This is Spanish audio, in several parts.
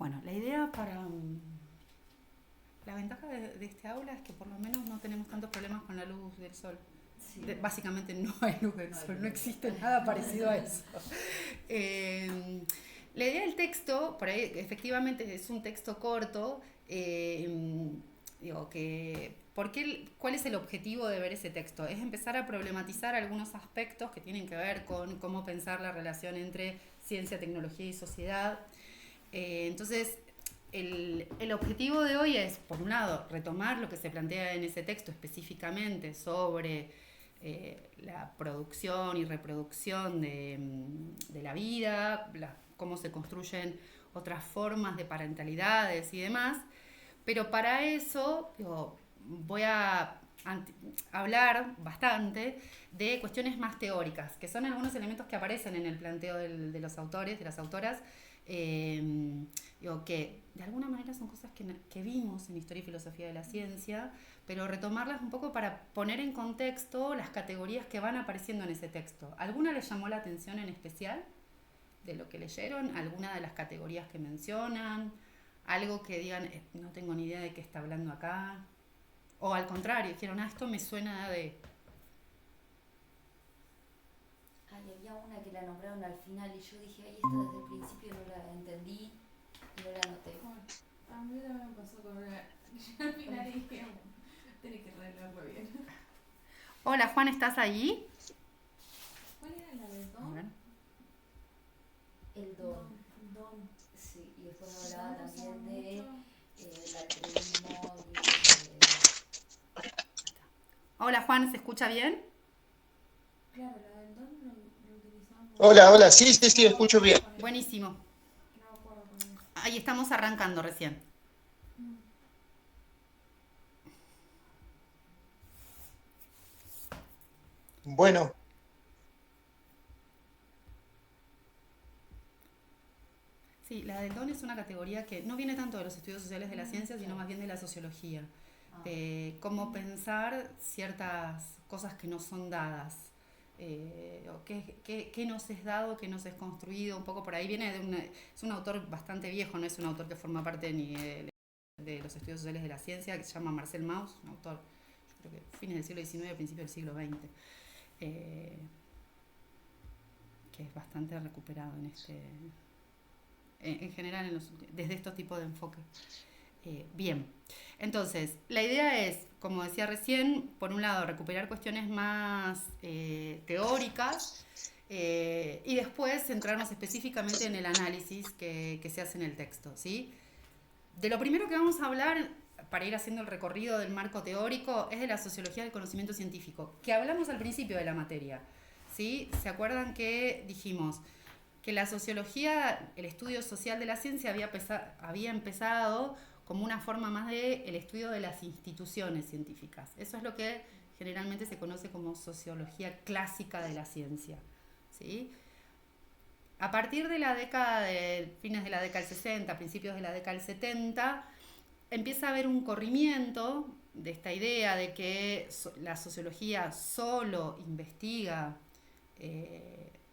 Bueno, la idea para... La ventaja de este aula es que por lo menos no tenemos tantos problemas con la luz del sol. Sí, Básicamente no hay luz del no hay sol, no luz. existe nada parecido a eso. Eh, la idea del texto, por ahí efectivamente es un texto corto, digo que, ¿cuál es el objetivo de ver ese texto? Es empezar a problematizar algunos aspectos que tienen que ver con cómo pensar la relación entre ciencia, tecnología y sociedad. Entonces, el objetivo de hoy es, por un lado, retomar lo que se plantea en ese texto específicamente sobre la producción y reproducción de la vida, cómo se construyen otras formas de parentalidades y demás, pero para eso digo, voy a hablar bastante de cuestiones más teóricas, que son algunos elementos que aparecen en el planteo de los autores, de las autoras, eh, digo, que de alguna manera son cosas que vimos en Historia y Filosofía de la Ciencia, pero retomarlas un poco para poner en contexto las categorías que van apareciendo en ese texto. ¿Alguna les llamó la atención en especial de lo que leyeron? ¿Alguna de las categorías que mencionan? ¿Algo que digan, no tengo ni idea de qué está hablando acá? O al contrario, dijeron, esto me suena de... Ay, había una que la nombraron al final y yo dije, ay, esta desde el principio no la entendí y no la anoté. Bueno, a mí también me pasó con una. Yo al final dije, tenés que arreglarlo bien. Hola Juan, ¿estás ahí? ¿Cuál era la de A ver. Don? El don. Don. Sí, y después Don hablaba me suena también mucho. del altruismo Hola Juan, ¿se escucha bien? Claro, la del Don lo utilizamos Hola, hola, sí, sí, sí, no me escucho bien. acuerdo con eso. Buenísimo. No me acuerdo con eso. Ahí estamos arrancando recién. Mm. Bueno, Sí, la del don es una categoría que no viene tanto de los estudios sociales de la ciencia, sino claro. más bien de la sociología, Ah, de cómo pensar ciertas cosas que no son dadas, o qué nos es dado, qué nos es construido, un poco por ahí viene es un autor bastante viejo, no es un autor que forma parte ni de los estudios sociales de la ciencia, que se llama Marcel Mauss, un autor, yo creo que fines del siglo XIX, principios del siglo XX, eh, que es bastante recuperado en general desde estos tipos de enfoque. Bien, entonces la idea es, como decía recién, por un lado recuperar cuestiones más teóricas y después centrarnos específicamente en el análisis que se hace en el texto. ¿Sí? De lo primero que vamos a hablar, para ir haciendo el recorrido del marco teórico, es de la sociología del conocimiento científico, que hablamos al principio de la materia. ¿Sí? ¿Se acuerdan que dijimos que la sociología, el estudio social de la ciencia, había empezado como una forma más de el estudio de las instituciones científicas? Eso es lo que generalmente se conoce como sociología clásica de la ciencia. ¿Sí? A partir de la década de fines de la década del 60, principios de la década del 70, empieza a haber un corrimiento de esta idea de que la sociología solo investiga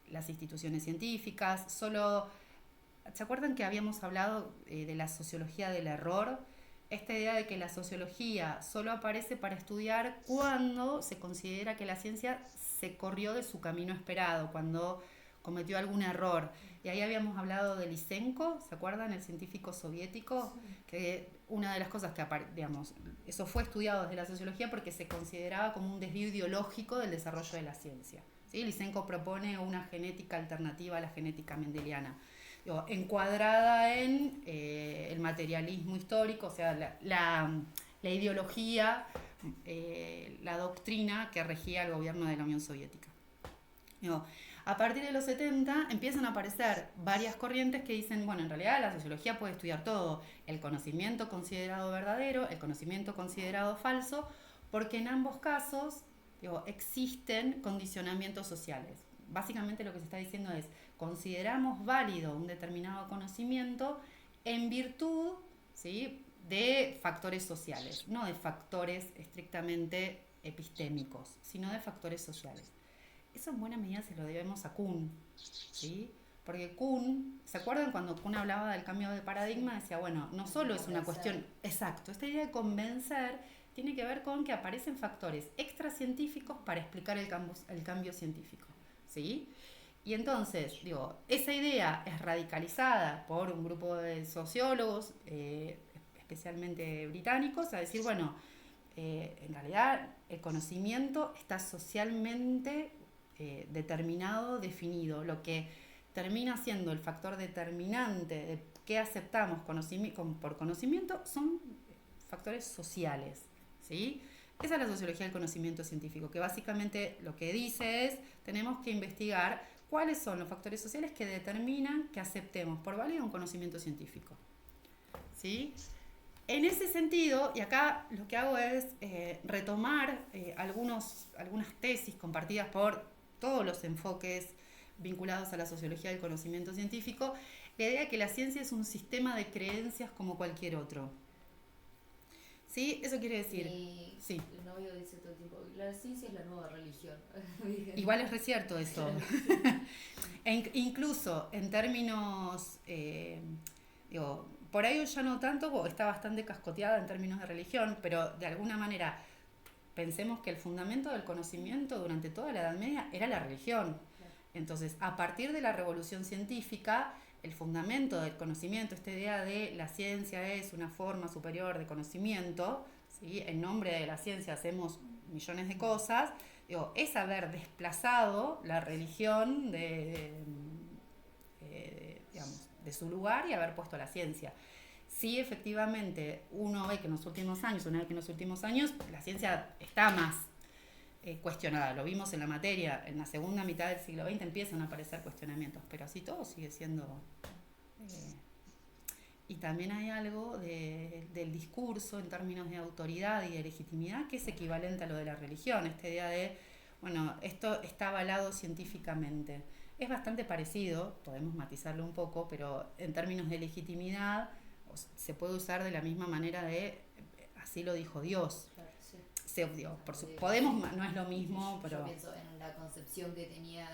las instituciones científicas, solo... ¿Se acuerdan que habíamos hablado de la sociología del error? Esta idea de que la sociología solo aparece para estudiar cuando se considera que la ciencia se corrió de su camino esperado, cuando cometió algún error. Y ahí habíamos hablado de Lysenko, ¿se acuerdan? El científico soviético, Sí. que una de las cosas que, digamos, eso fue estudiado desde la sociología porque se consideraba como un desvío ideológico del desarrollo de la ciencia. ¿Sí? Lysenko propone una genética alternativa a la genética mendeliana, digo, encuadrada en el materialismo histórico, o sea, la ideología, la doctrina que regía el gobierno de la Unión Soviética. Digo, a partir de los 70 empiezan a aparecer varias corrientes que dicen, bueno, en realidad la sociología puede estudiar todo, el conocimiento considerado verdadero, el conocimiento considerado falso, porque en ambos casos digo, existen condicionamientos sociales. Básicamente lo que se está diciendo es, consideramos válido un determinado conocimiento en virtud, ¿sí?, de factores sociales, no de factores estrictamente epistémicos, sino de factores sociales. Eso en buena medida se lo debemos a Kuhn, ¿sí? Porque Kuhn, ¿se acuerdan cuando Kuhn hablaba del cambio de paradigma? Decía, bueno, no solo es una cuestión, exacto, esta idea de convencer tiene que ver con que aparecen factores extracientíficos para explicar el cambio científico, ¿sí? Y entonces, digo, esa idea es radicalizada por un grupo de sociólogos, especialmente británicos, a decir, bueno, en realidad el conocimiento está socialmente determinado, definido, lo que termina siendo el factor determinante de qué aceptamos por conocimiento son factores sociales, ¿sí? Esa es la sociología del conocimiento científico, que básicamente lo que dice es, tenemos que investigar cuáles son los factores sociales que determinan que aceptemos por válido un conocimiento científico, ¿sí? En ese sentido, y acá lo que hago es retomar algunas tesis compartidas por todos los enfoques vinculados a la sociología del conocimiento científico, la idea de que la ciencia es un sistema de creencias como cualquier otro. ¿Sí? Eso quiere decir... Sí. El novio dice todo el tiempo, la ciencia es la nueva religión. Igual es recierto eso. Incluso en términos... digo, por ahí ya no tanto, porque está bastante cascoteada en términos de religión, pero de alguna manera pensemos que el fundamento del conocimiento durante toda la Edad Media era la religión. Entonces, a partir de la revolución científica, el fundamento del conocimiento, esta idea de la ciencia es una forma superior de conocimiento, ¿sí? En nombre de la ciencia hacemos millones de cosas, digo, es haber desplazado la religión digamos, de su lugar y haber puesto la ciencia. Sí, efectivamente, uno ve que en los últimos años la ciencia está más cuestionada. Lo vimos en la materia, en la segunda mitad del siglo XX empiezan a aparecer cuestionamientos, pero así todo sigue siendo... y también hay algo del discurso en términos de autoridad y de legitimidad que es equivalente a lo de la religión, esta idea de, bueno, esto está avalado científicamente. Es bastante parecido, podemos matizarlo un poco, pero en términos de legitimidad se puede usar de la misma manera de, así lo dijo Dios. Claro, sí. Podemos, no es lo mismo, pero... Yo pienso en la concepción que tenía,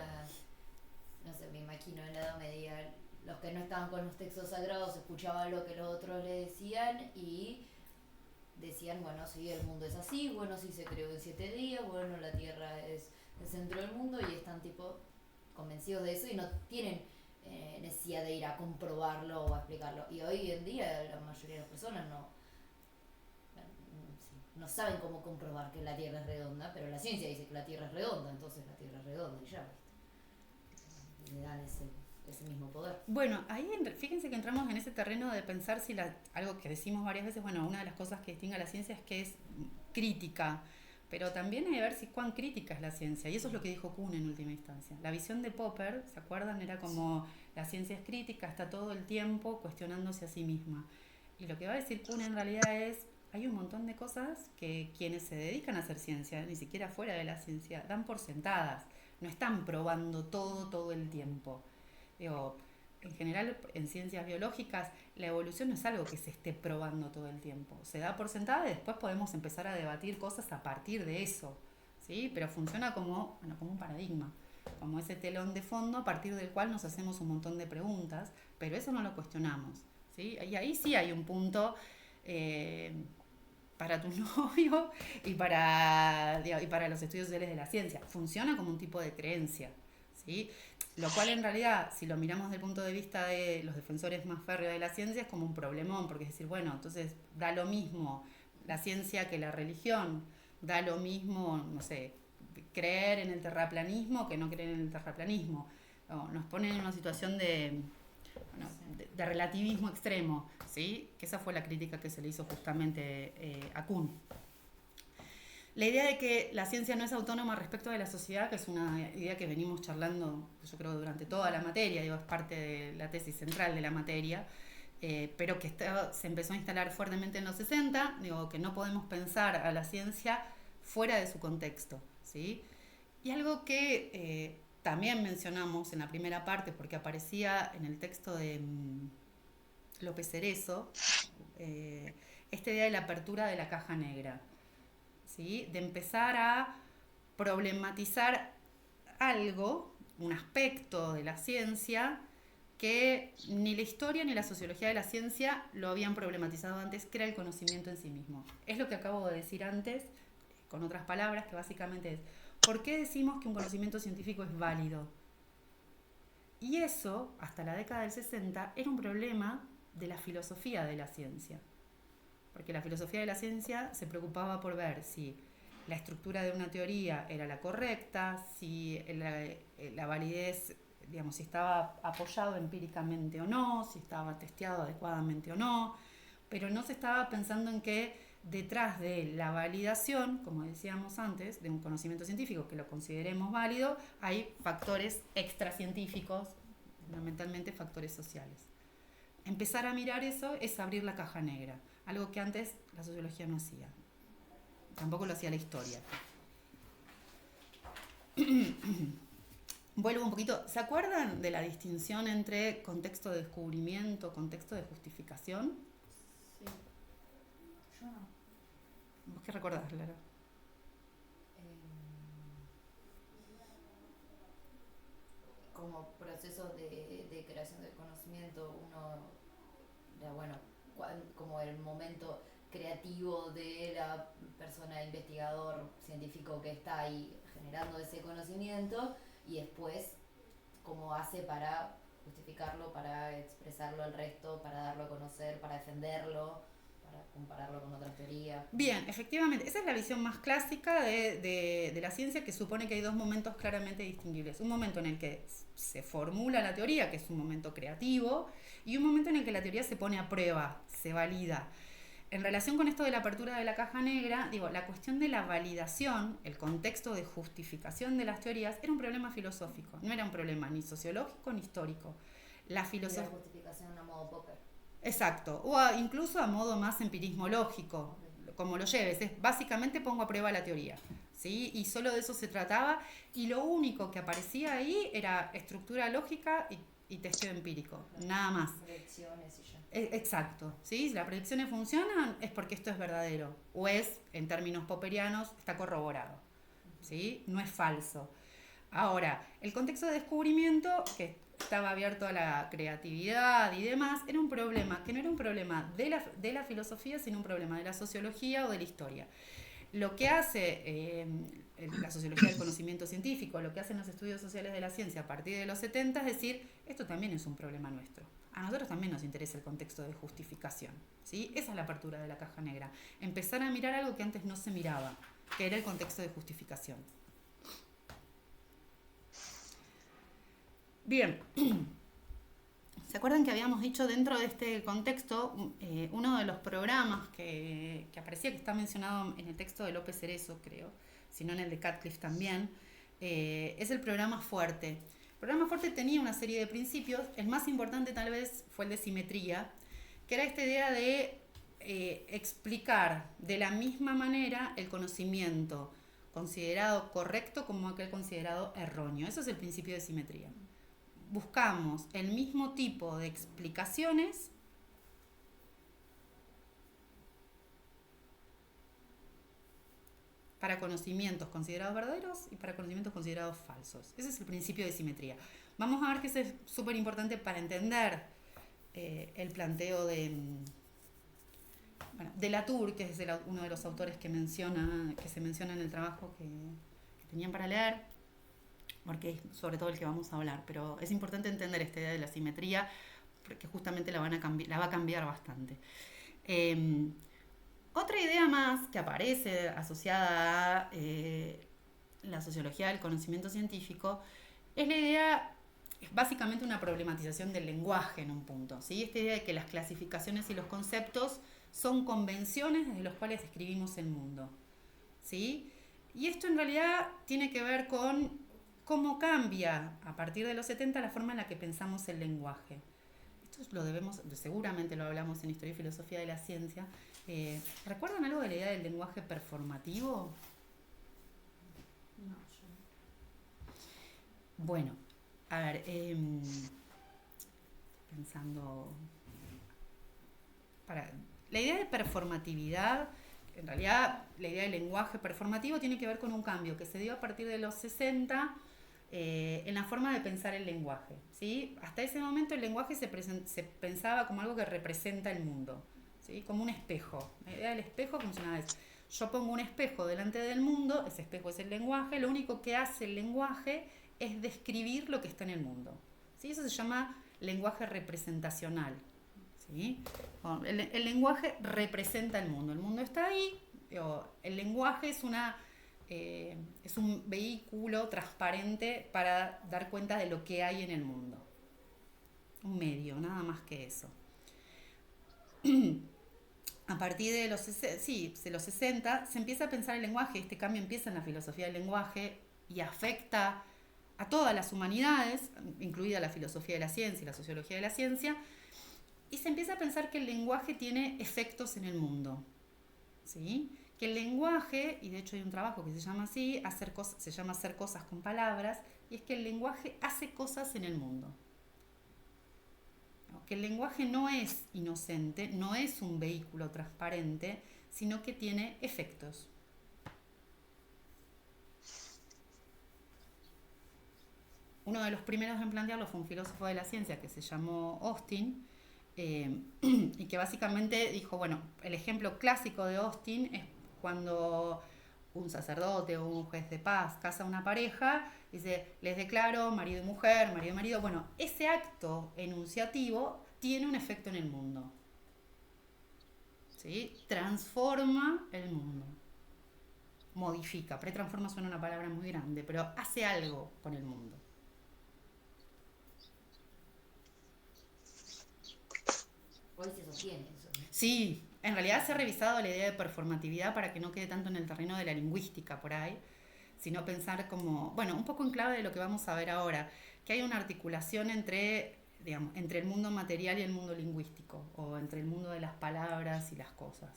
no sé, me imagino en la Edad Media, los que no estaban con los textos sagrados escuchaban lo que los otros le decían y decían, bueno, sí, el mundo es así, bueno, sí se creó en 7 días, bueno, la Tierra es el centro del mundo, y están tipo convencidos de eso y no tienen necesidad de ir a comprobarlo o a explicarlo. Y hoy en día la mayoría de las personas no saben cómo comprobar que la Tierra es redonda, pero la ciencia dice que la Tierra es redonda, entonces la Tierra es redonda y ya, ¿viste? Le dan ese mismo poder. Bueno, ahí fíjense que entramos en ese terreno de pensar si algo que decimos varias veces, bueno, una de las cosas que distingue a la ciencia es que es crítica, pero también hay que ver cuán crítica es la ciencia, y eso es lo que dijo Kuhn en última instancia. La visión de Popper, ¿se acuerdan? Era como la ciencia es crítica, está todo el tiempo cuestionándose a sí misma. Y lo que va a decir Kuhn en realidad es, hay un montón de cosas que quienes se dedican a hacer ciencia, ni siquiera fuera de la ciencia, dan por sentadas, no están probando todo el tiempo. Digo, en general, en ciencias biológicas, la evolución no es algo que se esté probando todo el tiempo. Se da por sentada y después podemos empezar a debatir cosas a partir de eso, ¿sí? Pero funciona como un paradigma, como ese telón de fondo a partir del cual nos hacemos un montón de preguntas, pero eso no lo cuestionamos, ¿sí? Y ahí sí hay un punto para tu novio y para los estudios sociales de la ciencia. Funciona como un tipo de creencia, ¿sí? Lo cual en realidad, si lo miramos desde el punto de vista de los defensores más férreos de la ciencia, es como un problemón, porque es decir, bueno, entonces da lo mismo la ciencia que la religión, da lo mismo, no sé, creer en el terraplanismo que no creer en el terraplanismo. Nos ponen en una situación de relativismo extremo, ¿sí? Que esa fue la crítica que se le hizo justamente a Kuhn. La idea de que la ciencia no es autónoma respecto de la sociedad, que es una idea que venimos charlando, yo creo, durante toda la materia, es parte de la tesis central de la materia, pero que se empezó a instalar fuertemente en los 60, que no podemos pensar a la ciencia fuera de su contexto, ¿sí? Y algo que también mencionamos en la primera parte, porque aparecía en el texto de López Cerezo, esta idea de la apertura de la caja negra, ¿sí? De empezar a problematizar algo, un aspecto de la ciencia que ni la historia ni la sociología de la ciencia lo habían problematizado antes, que era el conocimiento en sí mismo. Es lo que acabo de decir antes, con otras palabras, que básicamente es, ¿por qué decimos que un conocimiento científico es válido? Y eso, hasta la década del 60, era un problema de la filosofía de la ciencia. Porque la filosofía de la ciencia se preocupaba por ver si la estructura de una teoría era la correcta, si la validez, digamos, si estaba apoyado empíricamente o no, si estaba testeado adecuadamente o no, pero no se estaba pensando en que detrás de la validación, como decíamos antes, de un conocimiento científico que lo consideremos válido, hay factores extracientíficos, fundamentalmente factores sociales. Empezar a mirar eso es abrir la caja negra, algo que antes la sociología no hacía. Tampoco lo hacía la historia. Vuelvo un poquito. ¿Se acuerdan de la distinción entre contexto de descubrimiento, contexto de justificación? Sí. Yo no. ¿Vos qué recordás, Lara? Como procesos de creación del conocimiento, como el momento creativo de la persona investigador científico que está ahí generando ese conocimiento, y después cómo hace para justificarlo, para expresarlo al resto, para darlo a conocer, para defenderlo, para compararlo con otras teorías. Bien, efectivamente, esa es la visión más clásica de la ciencia, que supone que hay dos momentos claramente distinguibles. Un momento en el que se formula la teoría, que es un momento creativo, y un momento en el que la teoría se pone a prueba, se valida. En relación con esto de la apertura de la caja negra, digo, la cuestión de la validación, el contexto de justificación de las teorías, era un problema filosófico, no era un problema ni sociológico ni histórico. La filosofía... La justificación a modo póker. Exacto, o incluso a modo más empirismo lógico, como lo lleves, es básicamente pongo a prueba la teoría, ¿sí? Y solo de eso se trataba, y lo único que aparecía ahí era estructura lógica y testeo empírico, nada más. Predicciones y ya. Exacto, ¿sí? Si las predicciones funcionan es porque esto es verdadero, o es, en términos popperianos, está corroborado, ¿sí? No es falso. Ahora, el contexto de descubrimiento, que estaba abierto a la creatividad y demás, era un problema, que no era un problema de la filosofía, sino un problema de la sociología o de la historia. Lo que hace la sociología del conocimiento científico, lo que hacen los estudios sociales de la ciencia a partir de los 70 es decir, esto también es un problema nuestro. A nosotros también nos interesa el contexto de justificación, ¿sí? Esa es la apertura de la caja negra. Empezar a mirar algo que antes no se miraba, que era el contexto de justificación. Bien, ¿se acuerdan que habíamos dicho dentro de este contexto, uno de los programas que aparecía, que está mencionado en el texto de López Cerezo, creo, si no en el de Catcliffe también, es el programa Fuerte. El programa Fuerte tenía una serie de principios, el más importante tal vez fue el de simetría, que era esta idea de explicar de la misma manera el conocimiento considerado correcto como aquel considerado erróneo. Eso es el principio de simetría. Buscamos el mismo tipo de explicaciones para conocimientos considerados verdaderos y para conocimientos considerados falsos. Ese es el principio de simetría. Vamos a ver que eso es súper importante para entender el planteo de Latour, que es uno de los autores que se menciona en el trabajo que tenían para leer, porque es sobre todo el que vamos a hablar, pero es importante entender esta idea de la simetría, porque justamente la va a cambiar bastante. Otra idea más que aparece asociada a la sociología del conocimiento científico es la idea, es básicamente una problematización del lenguaje en un punto, ¿sí? Esta idea de que las clasificaciones y los conceptos son convenciones desde las cuales describimos el mundo, ¿sí? Y esto en realidad tiene que ver con cómo cambia a partir de los 70 la forma en la que pensamos el lenguaje. Esto lo seguramente lo hablamos en Historia y Filosofía de la Ciencia. ¿Recuerdan algo de la idea del lenguaje performativo? No, yo no. Bueno, a ver, pensando... La idea de performatividad, en realidad la idea del lenguaje performativo tiene que ver con un cambio que se dio a partir de los 60 en la forma de pensar el lenguaje, ¿sí? Hasta ese momento el lenguaje se pensaba como algo que representa el mundo, ¿sí? Como un espejo. La idea del espejo funcionaba así. Yo pongo un espejo delante del mundo, ese espejo es el lenguaje, lo único que hace el lenguaje es describir lo que está en el mundo, ¿sí? Eso se llama lenguaje representacional, ¿sí? Bueno, el lenguaje representa el mundo está ahí, el lenguaje es un vehículo transparente para dar cuenta de lo que hay en el mundo, un medio, nada más que eso. A partir de los 60 se empieza a pensar el lenguaje, este cambio empieza en la filosofía del lenguaje y afecta a todas las humanidades, incluida la filosofía de la ciencia y la sociología de la ciencia, y se empieza a pensar que el lenguaje tiene efectos en el mundo, ¿sí? Que el lenguaje, y de hecho hay un trabajo que se llama así, se llama hacer cosas con palabras, y es que el lenguaje hace cosas en el mundo. Que el lenguaje no es inocente, no es un vehículo transparente, sino que tiene efectos. Uno de los primeros en plantearlo fue un filósofo de la ciencia que se llamó Austin, y que básicamente dijo, bueno, el ejemplo clásico de Austin es cuando un sacerdote o un juez de paz casa a una pareja, dice, les declaro marido y mujer, marido y marido. Bueno, ese acto enunciativo tiene un efecto en el mundo, ¿sí? Transforma el mundo, modifica. Pretransforma suena una palabra muy grande, pero hace algo con el mundo. Hoy se sostiene eso, ¿no? Sí, en realidad se ha revisado la idea de performatividad para que no quede tanto en el terreno de la lingüística por ahí, sino pensar como, bueno, un poco en clave de lo que vamos a ver ahora, que hay una articulación entre el mundo material y el mundo lingüístico, o entre el mundo de las palabras y las cosas.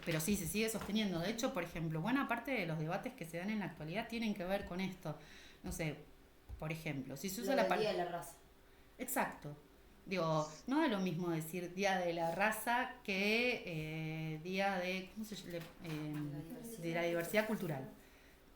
Pero sí, se sigue sosteniendo. De hecho, por ejemplo, buena parte de los debates que se dan en la actualidad tienen que ver con esto. No sé, por ejemplo, si se usa la palabra... Día de la raza. Exacto. Digo, no es lo mismo decir Día de la Raza que Día de, ¿cómo se llama? De la diversidad cultural.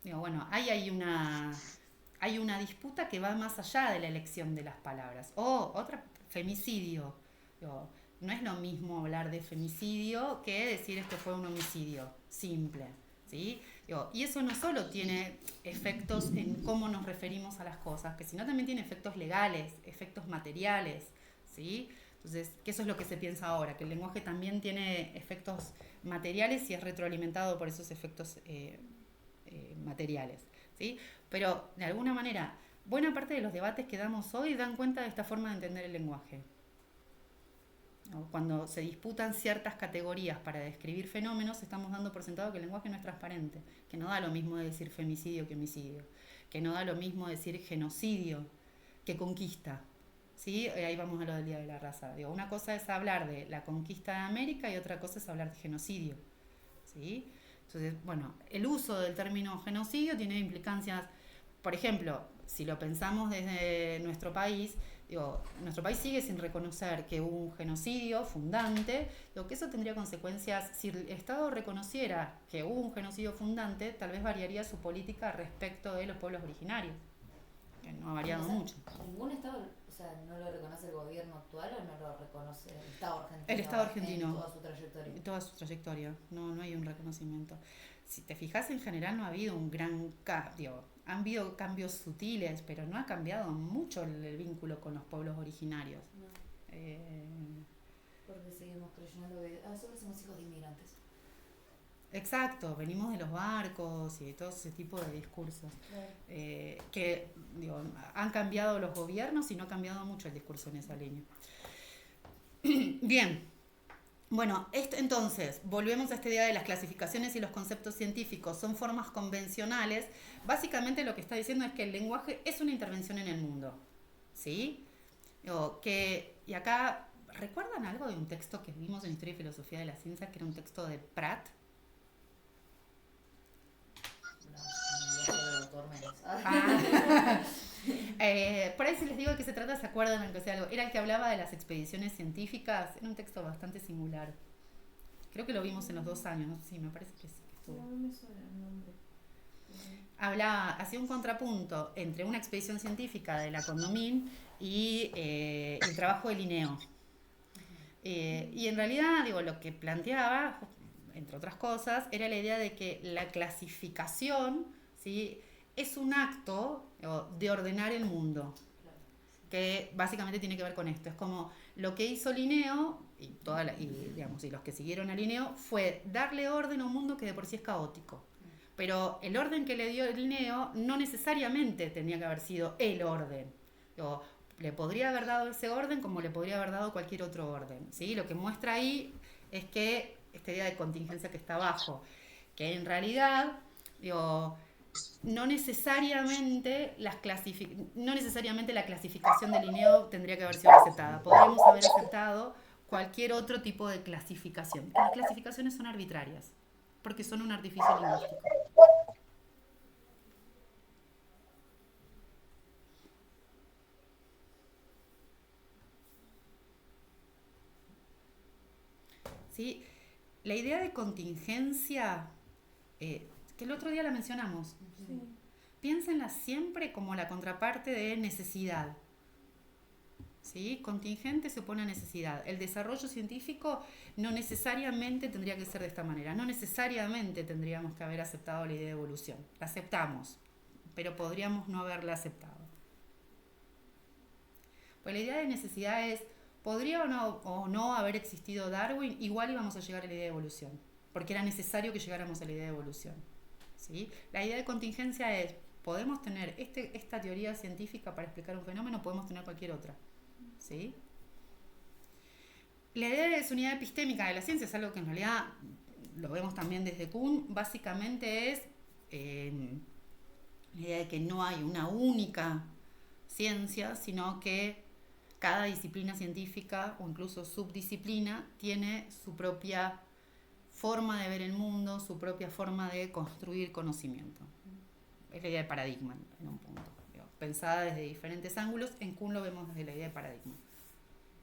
Digo, bueno, hay una disputa que va más allá de la elección de las palabras. O otra, femicidio. Digo, no es lo mismo hablar de femicidio que decir esto fue un homicidio simple, ¿sí? Digo, y eso no solo tiene efectos en cómo nos referimos a las cosas, que sino también tiene efectos legales, efectos materiales, ¿sí? Entonces, que eso es lo que se piensa ahora, que el lenguaje también tiene efectos materiales y es retroalimentado por esos efectos materiales, ¿sí? Pero, de alguna manera, buena parte de los debates que damos hoy dan cuenta de esta forma de entender el lenguaje. Cuando se disputan ciertas categorías para describir fenómenos, estamos dando por sentado que el lenguaje no es transparente, que no da lo mismo decir femicidio que homicidio, que no da lo mismo decir genocidio que conquista, ¿sí? Ahí vamos a lo del Día de la Raza. Digo, una cosa es hablar de la conquista de América y otra cosa es hablar de genocidio, ¿sí? Entonces, bueno, el uso del término genocidio tiene implicancias, por ejemplo, si lo pensamos desde nuestro país, digo, nuestro país sigue sin reconocer que hubo un genocidio fundante, digo, que eso tendría consecuencias, si el Estado reconociera que hubo un genocidio fundante, tal vez variaría su política respecto de los pueblos originarios, que no ha variado mucho. ¿Ningún Estado, o sea, no lo reconoce el gobierno actual o no lo reconoce el Estado argentino? El Estado argentino. En toda su trayectoria. En toda su trayectoria, no hay un reconocimiento. Si te fijas, en general no ha habido un gran cambio. Han habido cambios sutiles, pero no ha cambiado mucho el vínculo con los pueblos originarios. No. Porque seguimos creyendo que nosotros somos hijos de inmigrantes. Exacto, venimos de los barcos y de todo ese tipo de discursos. Claro. Que digo, han cambiado los gobiernos y no ha cambiado mucho el discurso en esa línea. Bien. Bueno, entonces, volvemos a esta idea de las clasificaciones y los conceptos científicos son formas convencionales. Básicamente lo que está diciendo es que el lenguaje es una intervención en el mundo, ¿sí? Y acá, ¿recuerdan algo de un texto que vimos en Historia y Filosofía de la Ciencia, que era un texto de Pratt? Por ahí si les digo de qué se trata, se acuerdan aunque sea algo. Era el que hablaba de las expediciones científicas. Era un texto bastante singular. Creo que lo vimos en los 2 años, ¿no? Sí, me parece que sí. Sí, a mí me suena el nombre. hacía un contrapunto entre una expedición científica de la Condomín y el trabajo de Linneo. Y en realidad, digo, lo que planteaba, entre otras cosas, era la idea de que la clasificación, ¿sí?, es un acto de ordenar el mundo, que básicamente tiene que ver con esto. Es como lo que hizo Linneo y los que siguieron a Linneo fue darle orden a un mundo que de por sí es caótico. Pero el orden que le dio Linneo no necesariamente tenía que haber sido el orden. Le podría haber dado ese orden como le podría haber dado cualquier otro orden, ¿sí? Lo que muestra ahí es que esta idea de contingencia que está abajo, que en realidad, no necesariamente la clasificación de Linneo tendría que haber sido aceptada. Podríamos haber aceptado cualquier otro tipo de clasificación. Las clasificaciones son arbitrarias, porque son un artificio lingüístico. ¿Sí? La idea de contingencia, que el otro día la mencionamos, Sí. piénsenla siempre como la contraparte de necesidad. ¿Sí? Contingente se opone a necesidad. El desarrollo científico no necesariamente tendría que ser de esta manera. No necesariamente tendríamos que haber aceptado la idea de evolución. La aceptamos, pero podríamos no haberla aceptado. Pues la idea de necesidad es, ¿podría o no haber existido Darwin? Igual íbamos a llegar a la idea de evolución, porque era necesario que llegáramos a la idea de evolución. ¿Sí? La idea de contingencia es, podemos tener esta teoría científica para explicar un fenómeno, podemos tener cualquier otra. ¿Sí? La idea de desunidad epistémica de la ciencia es algo que en realidad lo vemos también desde Kuhn. Básicamente es la idea de que no hay una única ciencia, sino que cada disciplina científica o incluso subdisciplina tiene su propia forma de ver el mundo, su propia forma de construir conocimiento. Es la idea de paradigma en un punto. Pensada desde diferentes ángulos, en Kuhn lo vemos desde la idea de paradigma.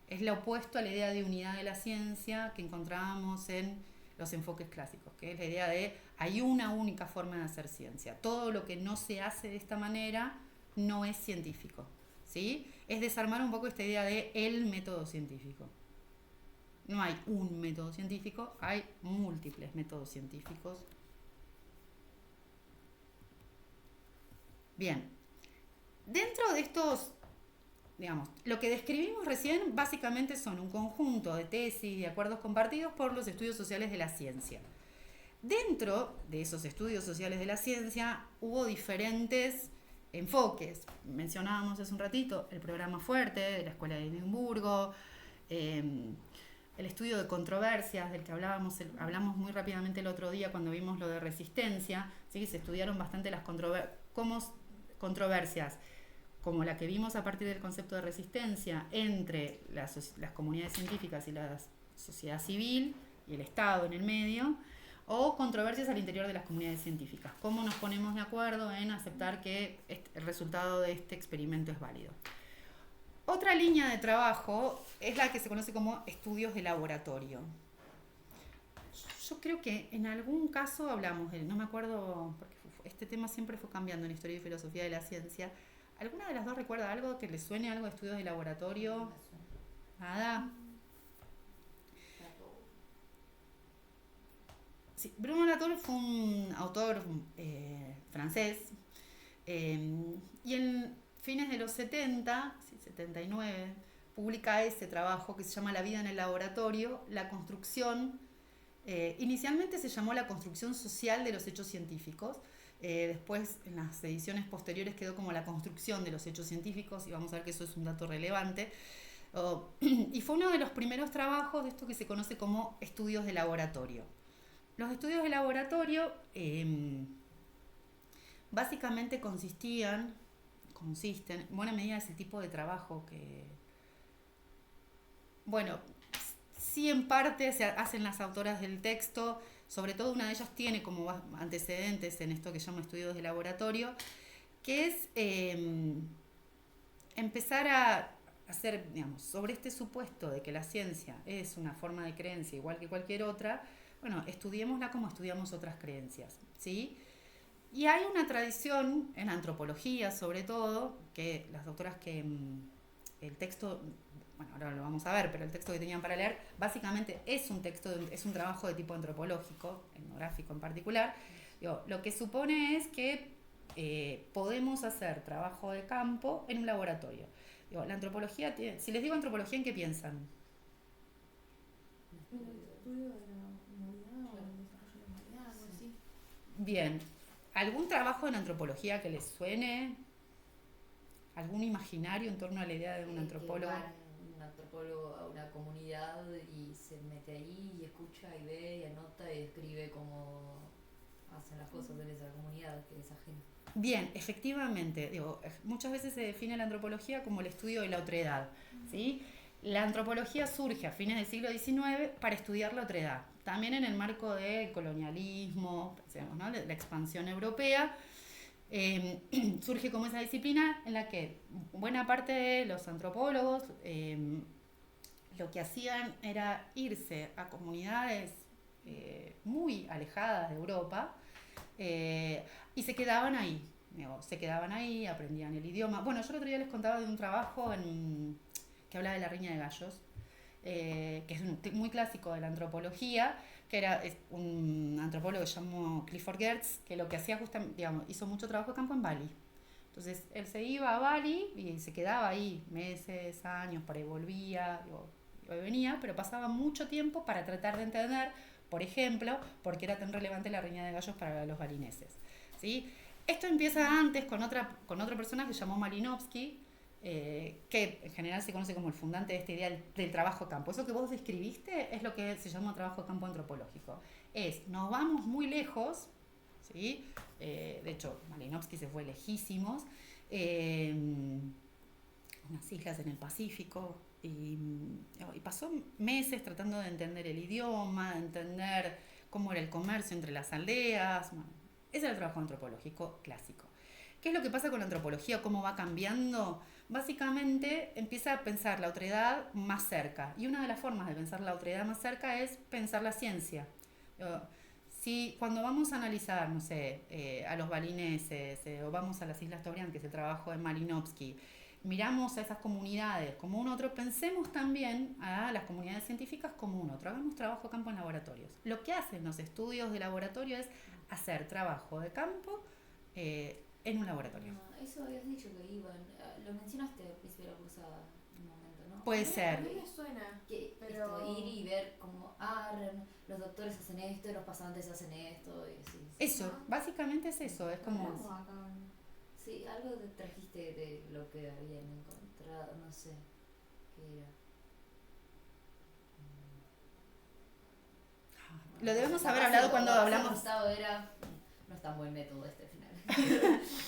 Es lo opuesto a la idea de unidad de la ciencia que encontrábamos en los enfoques clásicos, que es la idea de hay una única forma de hacer ciencia. Todo lo que no se hace de esta manera no es científico. ¿Sí? Es desarmar un poco esta idea de el método científico. No hay un método científico, hay múltiples métodos científicos. Bien, dentro de estos, digamos, lo que describimos recién básicamente son un conjunto de tesis y acuerdos compartidos por los estudios sociales de la ciencia. Dentro de esos estudios sociales de la ciencia hubo diferentes enfoques. Mencionábamos hace un ratito el programa Fuerte de la Escuela de Edimburgo, el estudio de controversias del que hablamos muy rápidamente el otro día cuando vimos lo de resistencia. ¿Sí? Se estudiaron bastante las controversias como la que vimos a partir del concepto de resistencia entre las comunidades científicas y la sociedad civil y el Estado en el medio, o controversias al interior de las comunidades científicas. ¿Cómo nos ponemos de acuerdo en aceptar que el resultado de este experimento es válido? Otra línea de trabajo es la que se conoce como estudios de laboratorio. Yo creo que en algún caso hablamos, no me acuerdo, porque este tema siempre fue cambiando en Historia y Filosofía de la Ciencia. ¿Alguna de las dos recuerda algo que le suene algo de estudios de laboratorio? Nada. Sí, Bruno Latour fue un autor francés y en fines de los 70, 79, publica ese trabajo que se llama La vida en el laboratorio, la construcción, inicialmente se llamó la construcción social de los hechos científicos, después en las ediciones posteriores quedó como la construcción de los hechos científicos y vamos a ver que eso es un dato relevante. Y fue uno de los primeros trabajos de esto que se conoce como estudios de laboratorio. Los estudios de laboratorio básicamente consisten, en buena medida, ese tipo de trabajo que, bueno, sí en parte se hacen las autoras del texto, sobre todo una de ellas tiene como antecedentes en esto que se llama estudios de laboratorio, que es empezar a hacer, digamos, sobre este supuesto de que la ciencia es una forma de creencia igual que cualquier otra. Bueno, estudiémosla como estudiamos otras creencias, ¿sí? Y hay una tradición en antropología, sobre todo, que las doctoras que el texto, bueno, ahora lo vamos a ver, pero el texto que tenían para leer, básicamente es un texto, es un trabajo de tipo antropológico, etnográfico en particular. Digo, lo que supone es que podemos hacer trabajo de campo en un laboratorio. Digo, la antropología, si les digo antropología, ¿en qué piensan? El estudio de la humanidad o el desarrollo de la humanidad, algo así. Bien, ¿algún trabajo en antropología que les suene? ¿Algún imaginario en torno a la idea de un antropólogo? Que va un antropólogo a una comunidad y se mete ahí y escucha y ve y anota y escribe cómo hacen las cosas en esa comunidad que es ajena. Bien, efectivamente, digo, muchas veces se define la antropología como el estudio de la otredad, ¿sí? La antropología surge a fines del siglo XIX para estudiar la otredad, también en el marco del colonialismo, pensemos, ¿no?, de la expansión europea. Surge como esa disciplina en la que buena parte de los antropólogos lo que hacían era irse a comunidades muy alejadas de Europa, y se quedaban ahí. Se quedaban ahí, aprendían el idioma. Bueno, yo el otro día les contaba de un trabajo que habla de la riña de gallos, que es muy clásico de la antropología, que era un antropólogo que se llamó Clifford Geertz, que lo que hacía justamente, digamos, hizo mucho trabajo de campo en Bali. Entonces él se iba a Bali y se quedaba ahí meses, años, por ahí volvía, y venía, pero pasaba mucho tiempo para tratar de entender, por ejemplo, por qué era tan relevante la riña de gallos para los balineses, ¿sí? Esto empieza antes con otra persona que se llamó Malinowski, que en general se conoce como el fundante de esta idea del trabajo de campo. Eso que vos describiste es lo que se llama trabajo de campo antropológico. Nos vamos muy lejos, ¿sí? De hecho, Malinowski se fue lejísimos, unas islas en el Pacífico, y pasó meses tratando de entender el idioma, de entender cómo era el comercio entre las aldeas. Bueno, ese era el trabajo antropológico clásico. ¿Qué es lo que pasa con la antropología? ¿Cómo va cambiando? Básicamente empieza a pensar la otredad más cerca. Y una de las formas de pensar la otredad más cerca es pensar la ciencia. Si cuando vamos a analizar, no sé, a los balineses, o vamos a las Islas Tobrián, que es el trabajo de Malinowski, miramos a esas comunidades como un otro, pensemos también a las comunidades científicas como un otro. Hagamos trabajo de campo en laboratorios. Lo que hacen los estudios de laboratorio es hacer trabajo de campo en un laboratorio. Eso habías dicho que iban, lo mencionaste al principio de la cursada, un momento, ¿no? Puede A ser. mí me suena, Que pero... ir y ver cómo, los doctores hacen esto, los pasantes hacen esto, y así. Eso, básicamente es eso, es como... Sí, algo te trajiste de lo que habían encontrado, no sé qué era. Lo debemos haber hablado cuando hablamos... No es tan buen método este final.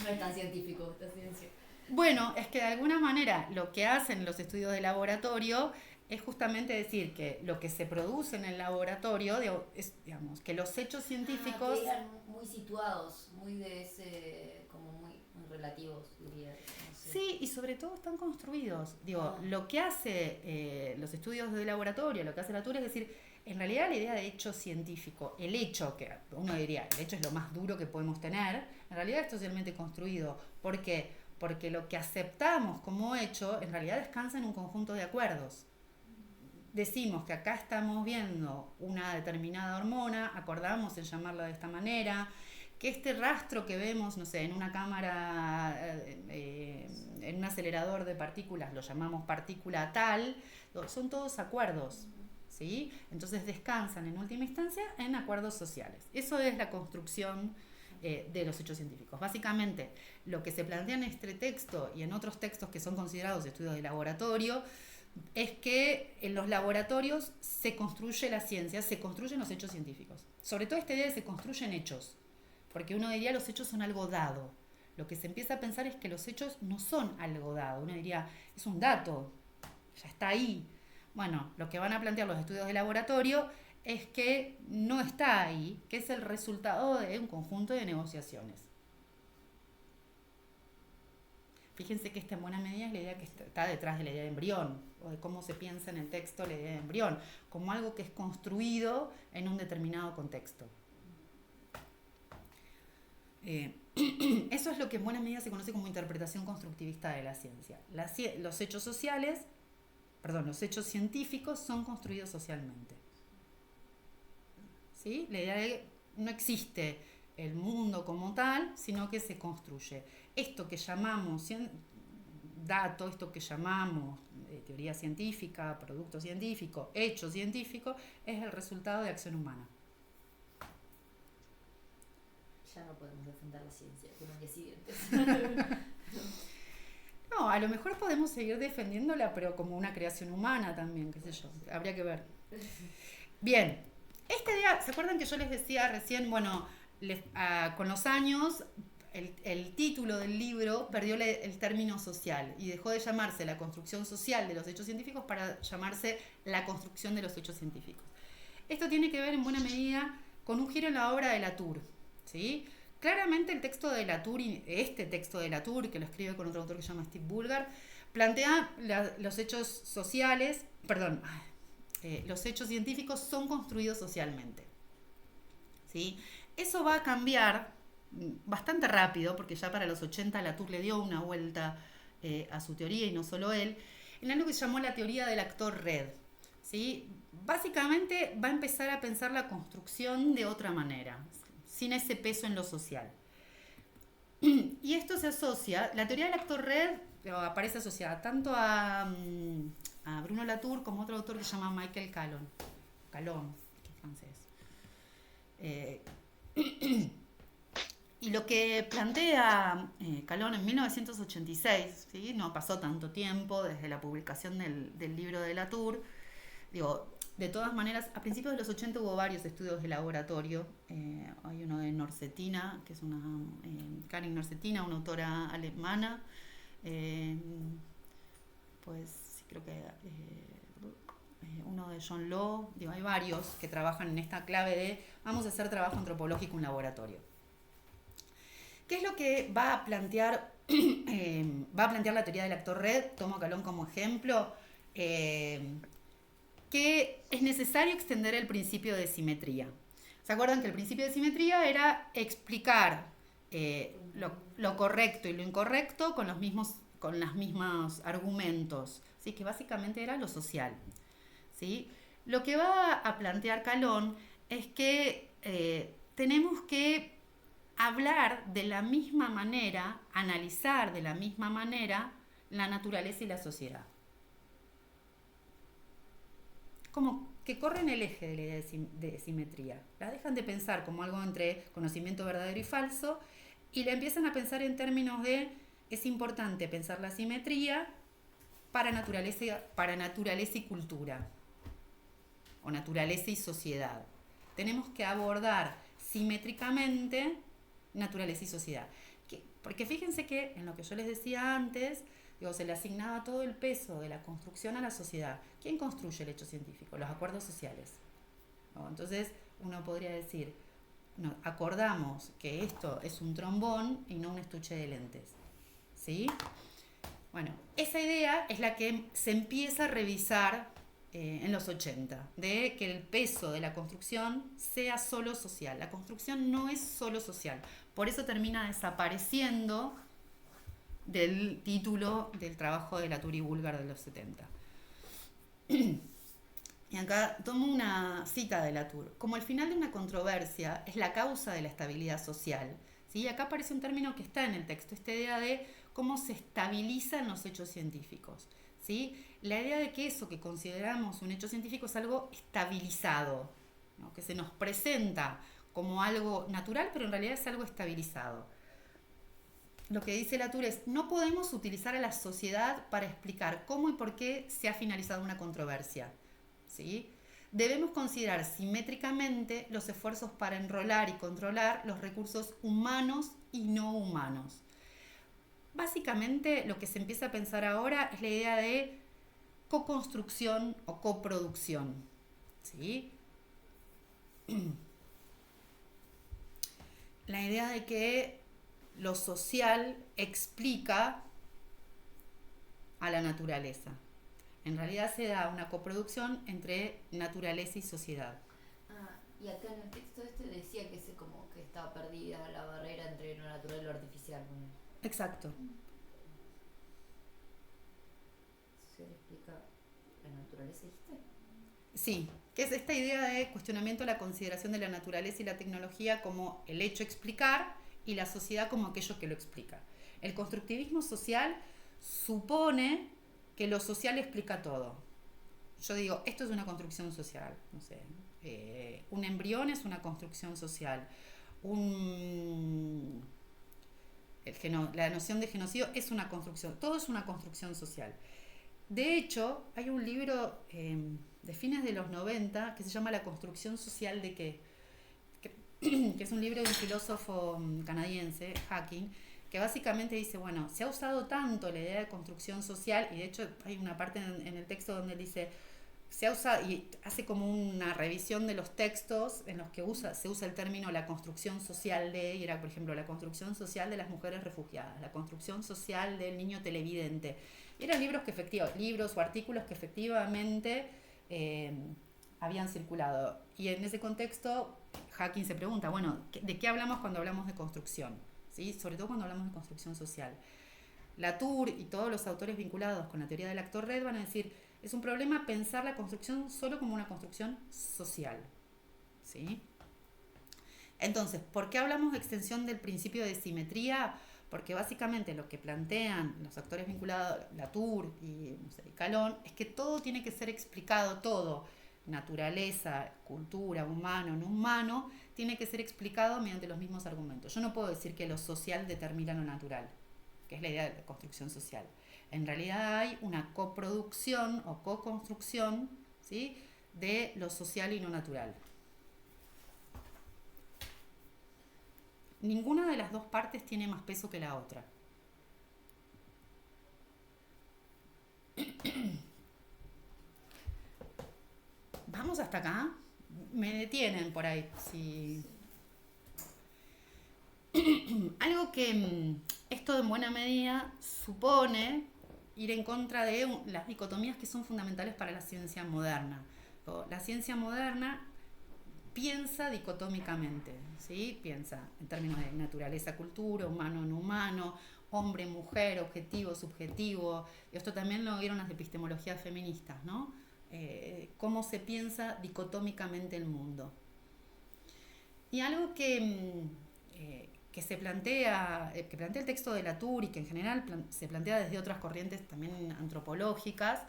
No es tan científico esta ciencia. Bueno, es que de alguna manera lo que hacen los estudios de laboratorio es justamente decir que lo que se produce en el laboratorio es, digamos, que los hechos científicos... que eran muy situados, muy de ese, como muy relativos, diría. No sé. Sí, y sobre todo están construidos. Lo que hace los estudios de laboratorio, lo que hace la TUR es decir, en realidad la idea de hecho científico, el hecho, que uno diría, el hecho es lo más duro que podemos tener, en realidad es socialmente construido. ¿Por qué? Porque lo que aceptamos como hecho, en realidad descansa en un conjunto de acuerdos. Decimos que acá estamos viendo una determinada hormona, acordamos en llamarla de esta manera, que este rastro que vemos, no sé, en una cámara, en un acelerador de partículas, lo llamamos partícula tal, son todos acuerdos, ¿sí? Entonces descansan en última instancia en acuerdos sociales. Eso es la construcción de los hechos científicos. Básicamente, lo que se plantea en este texto y en otros textos que son considerados estudios de laboratorio, es que en los laboratorios se construye la ciencia, se construyen los hechos científicos. Sobre todo esta idea de se construyen hechos, porque uno diría los hechos son algo dado. Lo que se empieza a pensar es que los hechos no son algo dado. Uno diría, es un dato, ya está ahí. Bueno, lo que van a plantear los estudios de laboratorio es que no está ahí, que es el resultado de un conjunto de negociaciones. Fíjense que esta en buena medida es la idea que está detrás de la idea de embrión, o de cómo se piensa en el texto la idea de embrión, como algo que es construido en un determinado contexto. Eso es lo que en buena medida se conoce como interpretación constructivista de la ciencia. Los hechos sociales, los hechos científicos son construidos socialmente. ¿Sí? La idea de que no existe el mundo como tal, sino que se construye. Esto que llamamos dato, esto que llamamos teoría científica, producto científico, hecho científico, es el resultado de acción humana. Ya no podemos defender la ciencia con un día siguiente. No, a lo mejor podemos seguir defendiéndola, pero como una creación humana también, qué sé yo, habría que ver. Bien, esta idea, ¿se acuerdan que yo les decía recién, bueno, con los años el título del libro perdió el término social y dejó de llamarse la construcción social de los hechos científicos para llamarse la construcción de los hechos científicos. Esto tiene que ver en buena medida con un giro en la obra de Latour, ¿sí? Claramente el texto de Latour, este texto de Latour, que lo escribe con otro autor que se llama Steve Bulgar, plantea los hechos sociales, los hechos científicos son construidos socialmente, ¿sí? Eso va a cambiar bastante rápido, porque ya para los 80 Latour le dio una vuelta a su teoría, y no solo él, en algo que se llamó la teoría del actor red, ¿sí? Básicamente va a empezar a pensar la construcción de otra manera, sin ese peso en lo social. Y esto se asocia, la teoría del actor red aparece asociada tanto a Bruno Latour como a otro autor que se llama Michael Calon, que es francés. Y lo que plantea Calon en 1986, ¿sí? No pasó tanto tiempo desde la publicación del libro de Latour. De todas maneras, a principios de los 80 hubo varios estudios de laboratorio. Hay uno de Norsetina, que es Karin Norsetina, una autora alemana. Creo que uno de John Law. Hay varios que trabajan en esta clave de vamos a hacer trabajo antropológico en un laboratorio. ¿Qué es lo que va a plantear la teoría del actor red? Tomo a Calon como ejemplo. Que es necesario extender el principio de simetría. ¿Se acuerdan que el principio de simetría era explicar lo correcto y lo incorrecto con los mismos argumentos? ¿Sí? Que básicamente era lo social, ¿sí? Lo que va a plantear Calon es que tenemos que hablar de la misma manera, analizar de la misma manera la naturaleza y la sociedad. Como que corren el eje de la idea de simetría. La dejan de pensar como algo entre conocimiento verdadero y falso y la empiezan a pensar en términos de es importante pensar la simetría para naturaleza y cultura, o naturaleza y sociedad. Tenemos que abordar simétricamente naturaleza y sociedad. Porque fíjense que en lo que yo les decía antes, se le asignaba todo el peso de la construcción a la sociedad. ¿Quién construye el hecho científico? Los acuerdos sociales. Entonces uno podría decir, acordamos que esto es un trombón y no un estuche de lentes, ¿sí? Bueno, esa idea es la que se empieza a revisar en los 80, de que el peso de la construcción sea solo social. La construcción no es solo social, por eso termina desapareciendo del título del trabajo de Latour y Bulgar de los 70. Y acá tomo una cita de Latour. Como el final de una controversia es la causa de la estabilidad social, ¿sí? Acá aparece un término que está en el texto, esta idea de cómo se estabilizan los hechos científicos, ¿sí? La idea de que eso que consideramos un hecho científico es algo estabilizado, ¿no? Que se nos presenta como algo natural, pero en realidad es algo estabilizado. Lo que dice Latour es, no podemos utilizar a la sociedad para explicar cómo y por qué se ha finalizado una controversia, ¿sí? Debemos considerar simétricamente los esfuerzos para enrolar y controlar los recursos humanos y no humanos. Básicamente lo que se empieza a pensar ahora es la idea de co-construcción o coproducción, ¿sí? La idea de que lo social explica a la naturaleza. En realidad se da una coproducción entre naturaleza y sociedad. Y acá en el texto decía que como que estaba perdida la barrera entre lo natural y lo artificial. ¿No? Exacto. Se le explica la naturaleza, ¿dijiste? Sí, que es esta idea de cuestionamiento a la consideración de la naturaleza y la tecnología como el hecho explicar y la sociedad como aquello que lo explica. El constructivismo social supone que lo social explica todo. Yo digo, esto es una construcción social, no sé, un embrión es una construcción social, la noción de genocidio es una construcción, todo es una construcción social. De hecho, hay un libro de fines de los 90 que se llama La construcción social de qué, que es un libro de un filósofo canadiense, Hacking, que básicamente dice, bueno, se ha usado tanto la idea de construcción social, y de hecho hay una parte en el texto donde él dice, se ha usado, y hace como una revisión de los textos en los que se usa el término la construcción social de, y era por ejemplo la construcción social de las mujeres refugiadas, la construcción social del niño televidente. Y eran libros o artículos que efectivamente habían circulado. Y en ese contexto, Hacking se pregunta, bueno, ¿de qué hablamos cuando hablamos de construcción? ¿Sí? Sobre todo cuando hablamos de construcción social. Latour y todos los autores vinculados con la teoría del actor red van a decir, es un problema pensar la construcción solo como una construcción social. ¿Sí? Entonces, ¿por qué hablamos de extensión del principio de simetría? Porque básicamente lo que plantean los actores vinculados, Latour y Calón, es que todo tiene que ser explicado, todo, naturaleza, cultura, humano, no humano, tiene que ser explicado mediante los mismos argumentos. Yo no puedo decir que lo social determina lo natural, que es la idea de la construcción social. En realidad hay una coproducción o co-construcción, ¿sí?, de lo social y lo natural. Ninguna de las dos partes tiene más peso que la otra. ¿Vamos hasta acá? Me detienen por ahí. Sí. Algo que esto en buena medida supone ir en contra de las dicotomías que son fundamentales para la ciencia moderna. La ciencia moderna piensa dicotómicamente, ¿sí? Piensa en términos de naturaleza, cultura, humano, no humano, hombre, mujer, objetivo, subjetivo. Y esto también lo vieron las epistemologías feministas, ¿no? Cómo se piensa dicotómicamente el mundo. Y algo que se plantea, que plantea el texto de Latour y que en general se plantea desde otras corrientes también antropológicas,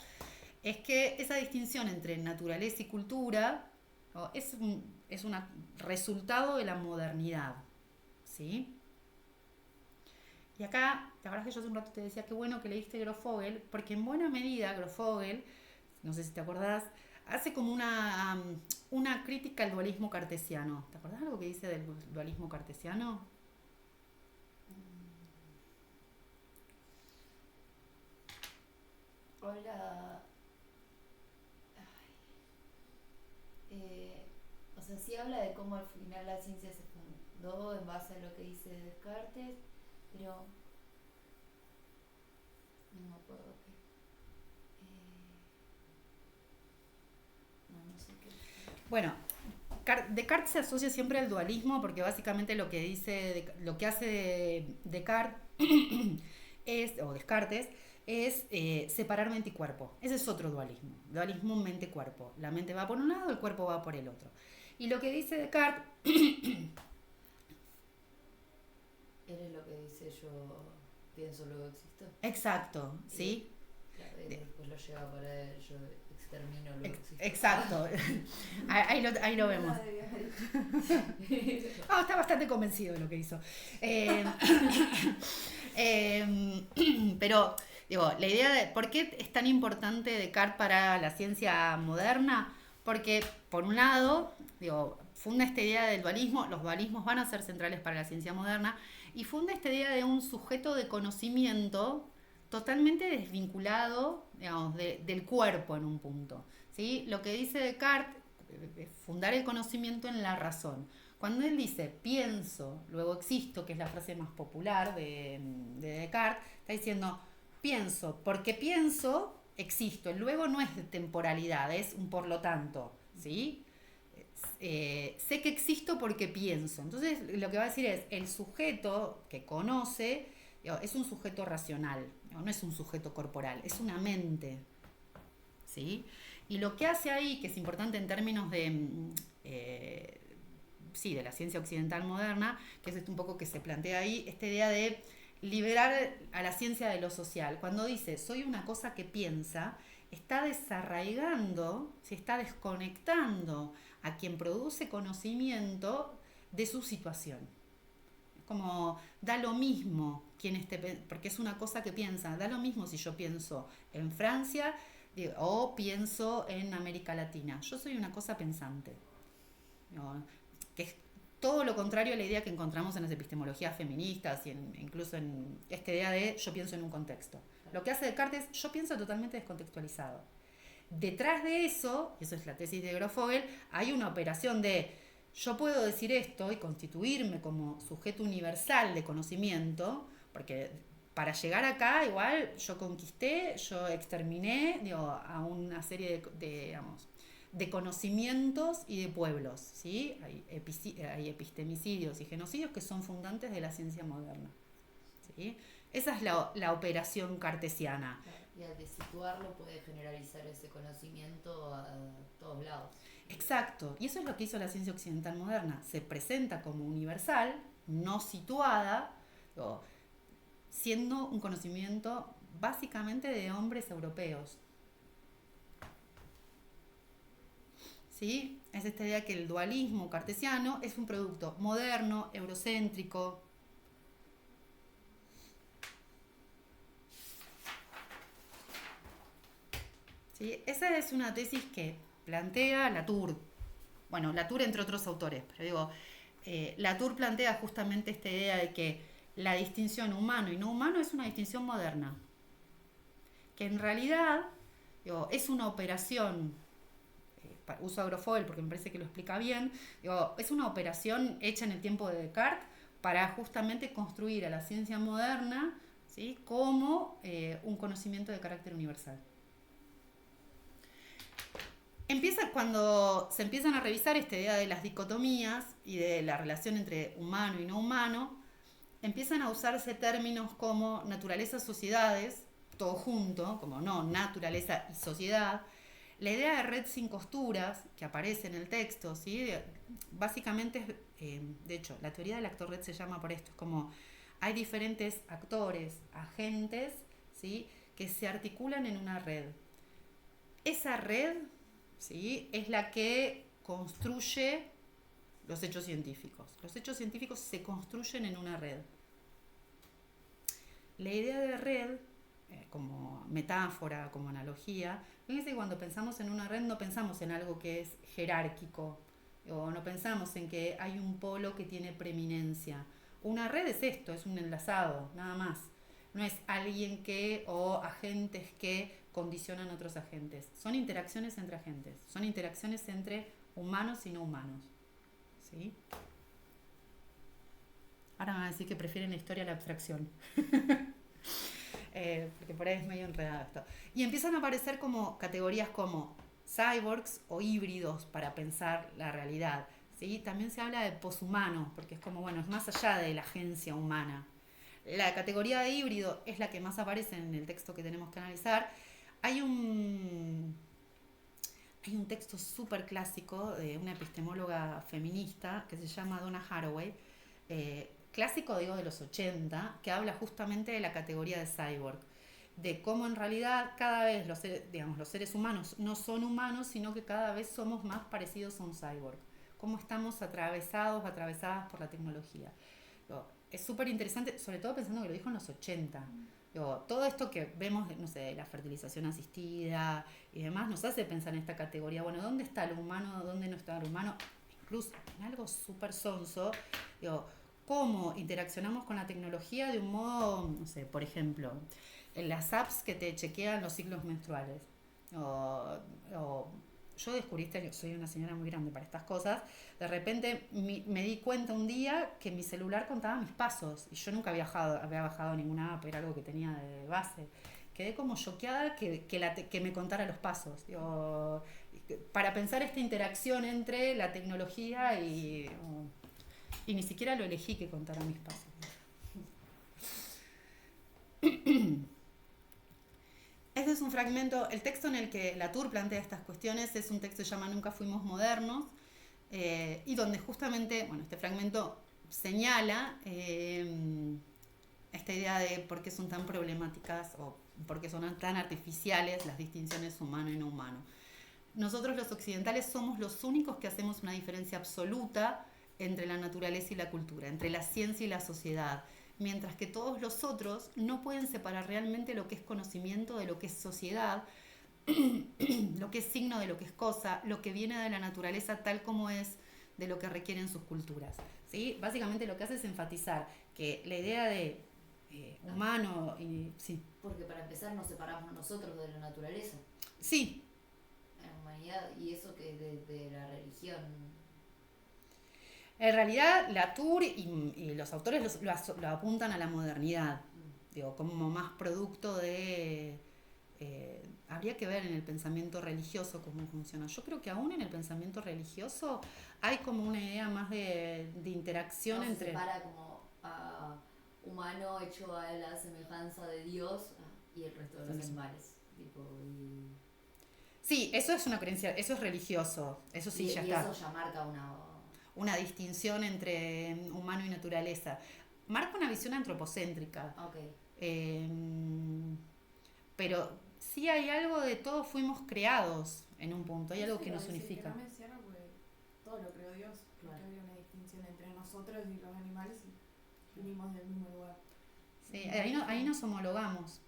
es que esa distinción entre naturaleza y cultura, ¿no?, es un resultado de la modernidad, ¿sí? Y acá, la verdad es que yo hace un rato te decía qué bueno que leíste Grofogel, porque en buena medida Grofogel, no sé si te acordás, hace como una crítica al dualismo cartesiano. ¿Te acordás algo que dice del dualismo cartesiano? Hola. O sea, sí habla de cómo al final la ciencia se fundó en base a lo que dice Descartes, pero no me acuerdo qué. No sé qué. Bueno, Descartes se asocia siempre al dualismo porque básicamente lo que hace Descartes es separar mente y cuerpo. Ese es otro dualismo mente-cuerpo. La mente va por un lado, el cuerpo va por el otro. Y lo que dice Descartes... Él es lo que dice yo pienso, luego existo. Exacto, ¿sí? Claro, y después lo lleva para él, yo extermino, luego existo. Exacto. ahí lo vemos. Está bastante convencido de lo que hizo. Pero, digo, la idea de por qué es tan importante Descartes para la ciencia moderna, porque, por un lado, digo, funda esta idea del dualismo, los dualismos van a ser centrales para la ciencia moderna, y funda esta idea de un sujeto de conocimiento totalmente desvinculado, digamos, del cuerpo en un punto, ¿sí? Lo que dice Descartes es fundar el conocimiento en la razón. Cuando él dice pienso, luego existo, que es la frase más popular de Descartes, está diciendo pienso, porque pienso, existo. El luego no es de temporalidad, es un por lo tanto, ¿sí? sé que existo porque pienso. Entonces lo que va a decir es, el sujeto que conoce, digo, es un sujeto racional, digo, no es un sujeto corporal, es una mente. ¿Sí? Y lo que hace ahí, que es importante en términos de la ciencia occidental moderna, que es un poco que se plantea ahí, esta idea de liberar a la ciencia de lo social. Cuando dice, soy una cosa que piensa, está desarraigando, se está desconectando a quien produce conocimiento de su situación. Es como, da lo mismo quien esté, porque es una cosa que piensa, da lo mismo si yo pienso en Francia o pienso en América Latina. Yo soy una cosa pensante. Que es todo lo contrario a la idea que encontramos en las epistemologías feministas y incluso en esta idea de yo pienso en un contexto. Lo que hace Descartes es yo pienso totalmente descontextualizado. Detrás de eso, y eso es la tesis de Grofogel, hay una operación de yo puedo decir esto y constituirme como sujeto universal de conocimiento, porque para llegar acá igual yo conquisté, yo exterminé a una serie de conocimientos y de pueblos, ¿sí? Hay epistemicidios y genocidios que son fundantes de la ciencia moderna, ¿sí? Esa es la operación cartesiana. Y al de situarlo puede generalizar ese conocimiento a todos lados. Exacto, y eso es lo que hizo la ciencia occidental moderna. Se presenta como universal, no situada, siendo un conocimiento básicamente de hombres europeos. ¿Sí? Es esta idea que el dualismo cartesiano es un producto moderno, eurocéntrico. ¿Sí? Esa es una tesis que plantea Latour. Bueno, Latour entre otros autores, pero digo, Latour plantea justamente esta idea de que la distinción humano y no humano es una distinción moderna. Que en realidad es una operación, uso a Grofogel porque me parece que lo explica bien, es una operación hecha en el tiempo de Descartes para justamente construir a la ciencia moderna, ¿sí? Como un conocimiento de carácter universal. Cuando se empiezan a revisar esta idea de las dicotomías y de la relación entre humano y no humano, empiezan a usarse términos como naturaleza, sociedades, todo junto, como no, naturaleza y sociedad. La idea de red sin costuras, que aparece en el texto, ¿sí? Básicamente, de hecho, la teoría del actor red se llama por esto, es como hay diferentes actores, agentes, ¿sí? Que se articulan en una red. Esa red, ¿sí? Es la que construye los hechos científicos. Los hechos científicos se construyen en una red. La idea de red, como metáfora, como analogía, fíjense que cuando pensamos en una red no pensamos en algo que es jerárquico, o no pensamos en que hay un polo que tiene preeminencia. Una red es esto, es un enlazado, nada más. No es alguien o agentes que condicionan a otros agentes. Son interacciones entre agentes, son interacciones entre humanos y no humanos. ¿Sí? Ahora me van a decir que prefieren la historia a la abstracción. Porque por ahí es medio enredado esto. Y empiezan a aparecer como categorías como cyborgs o híbridos para pensar la realidad. ¿Sí? También se habla de poshumano, porque es como, bueno, es más allá de la agencia humana. La categoría de híbrido es la que más aparece en el texto que tenemos que analizar. Hay un texto súper clásico de una epistemóloga feminista que se llama Donna Haraway, clásico digo de los 80, que habla justamente de la categoría de cyborg, de cómo en realidad cada vez los seres humanos no son humanos, sino que cada vez somos más parecidos a un cyborg, cómo estamos atravesadas por la tecnología. Es súper interesante, sobre todo pensando que lo dijo en los 80. Todo esto que vemos, no sé, la fertilización asistida y demás, nos hace pensar en esta categoría. Bueno, ¿dónde está lo humano? ¿Dónde no está lo humano? Incluso en algo súper sonso, cómo interaccionamos con la tecnología de un modo, no sé, por ejemplo, en las apps que te chequean los ciclos menstruales. Yo descubrí, soy una señora muy grande para estas cosas, de repente me di cuenta un día que mi celular contaba mis pasos y yo nunca había bajado ninguna app, era algo que tenía de base. quedé como choqueada que me contara los pasos. Digo, para pensar esta interacción entre la tecnología y ni siquiera lo elegí que contara mis pasos. Este es un fragmento, el texto en el que Latour plantea estas cuestiones es un texto que se llama Nunca fuimos modernos, y donde justamente, bueno, este fragmento señala esta idea de por qué son tan problemáticas o por qué son tan artificiales las distinciones humano y no humano. Nosotros los occidentales somos los únicos que hacemos una diferencia absoluta entre la naturaleza y la cultura, entre la ciencia y la sociedad, mientras que todos los otros no pueden separar realmente lo que es conocimiento de lo que es sociedad, lo que es signo de lo que es cosa, lo que viene de la naturaleza tal como es, de lo que requieren sus culturas. ¿Sí? Básicamente lo que hace es enfatizar que la idea de humano y... Sí. Porque para empezar nos separamos nosotros de la naturaleza. Sí. En la humanidad, y eso que de la religión. En realidad, Latour y los autores lo apuntan a la modernidad, digo, como más producto de... habría que ver en el pensamiento religioso cómo funciona. Yo creo que aún en el pensamiento religioso hay como una idea más de interacción entre... Se separa como humano hecho a la semejanza de Dios y el resto de los animales. Tipo, Sí, eso es una creencia, eso es religioso, eso sí ya está. Y eso ya marca una distinción entre humano y naturaleza. Marca una visión antropocéntrica. Okay. Pero sí hay algo de todos fuimos creados en un punto, hay algo que nos unifica. Que no me cierro porque todo lo creó Dios, porque había una distinción entre nosotros y los animales y venimos del mismo lugar. Sí, ahí nos homologamos.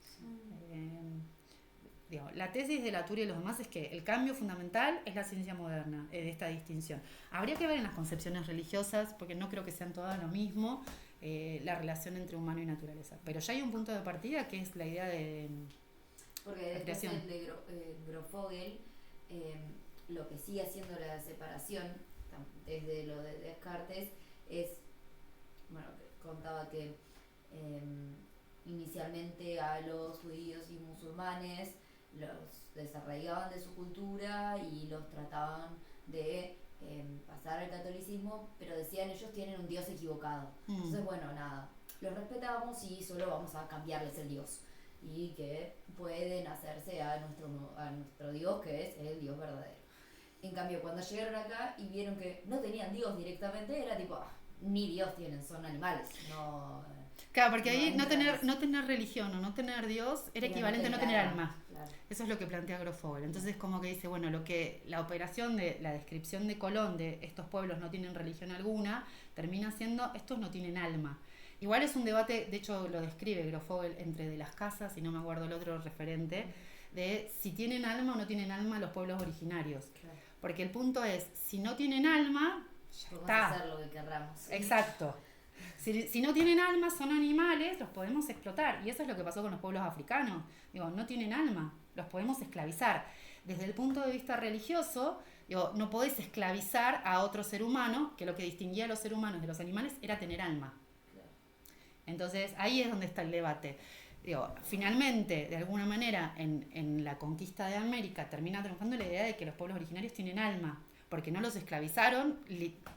La tesis de Latour y los demás es que el cambio fundamental es la ciencia moderna, de esta distinción. Habría que ver en las concepciones religiosas, porque no creo que sean todas lo mismo, la relación entre humano y naturaleza. Pero ya hay un punto de partida que es la idea de... Porque después de Grofogel, lo que sigue haciendo la separación, desde lo de Descartes, es, bueno, contaba que inicialmente a los judíos y musulmanes los desarraigaban de su cultura y los trataban de pasar al catolicismo, pero decían ellos tienen un Dios equivocado. Entonces, bueno, nada, los respetábamos y solo vamos a cambiarles el Dios. Y que pueden hacerse a nuestro Dios, que es el Dios verdadero. En cambio, cuando llegaron acá y vieron que no tenían Dios directamente, era tipo, ni Dios tienen, son animales. No, claro, porque ahí no tener religión o no tener Dios era equivalente a no tener alma. Claro. Eso es lo que plantea Grofogel. Entonces como que dice, bueno, la operación de la descripción de Colón de estos pueblos no tienen religión alguna, termina siendo, estos no tienen alma. Igual es un debate, de hecho lo describe Grofogel entre De las Casas y no me acuerdo el otro referente, de si tienen alma o no tienen alma los pueblos originarios. Claro. Porque el punto es, si no tienen alma, ya podemos está. Hacer lo que querramos. ¿Sí? Exacto. Si no tienen alma, son animales, los podemos explotar. Y eso es lo que pasó con los pueblos africanos. Digo, no tienen alma, los podemos esclavizar. Desde el punto de vista religioso, digo, no podés esclavizar a otro ser humano, que lo que distinguía a los seres humanos de los animales era tener alma. Entonces, ahí es donde está el debate. Digo, finalmente, de alguna manera, en la conquista de América termina triunfando la idea de que los pueblos originarios tienen alma, porque no los esclavizaron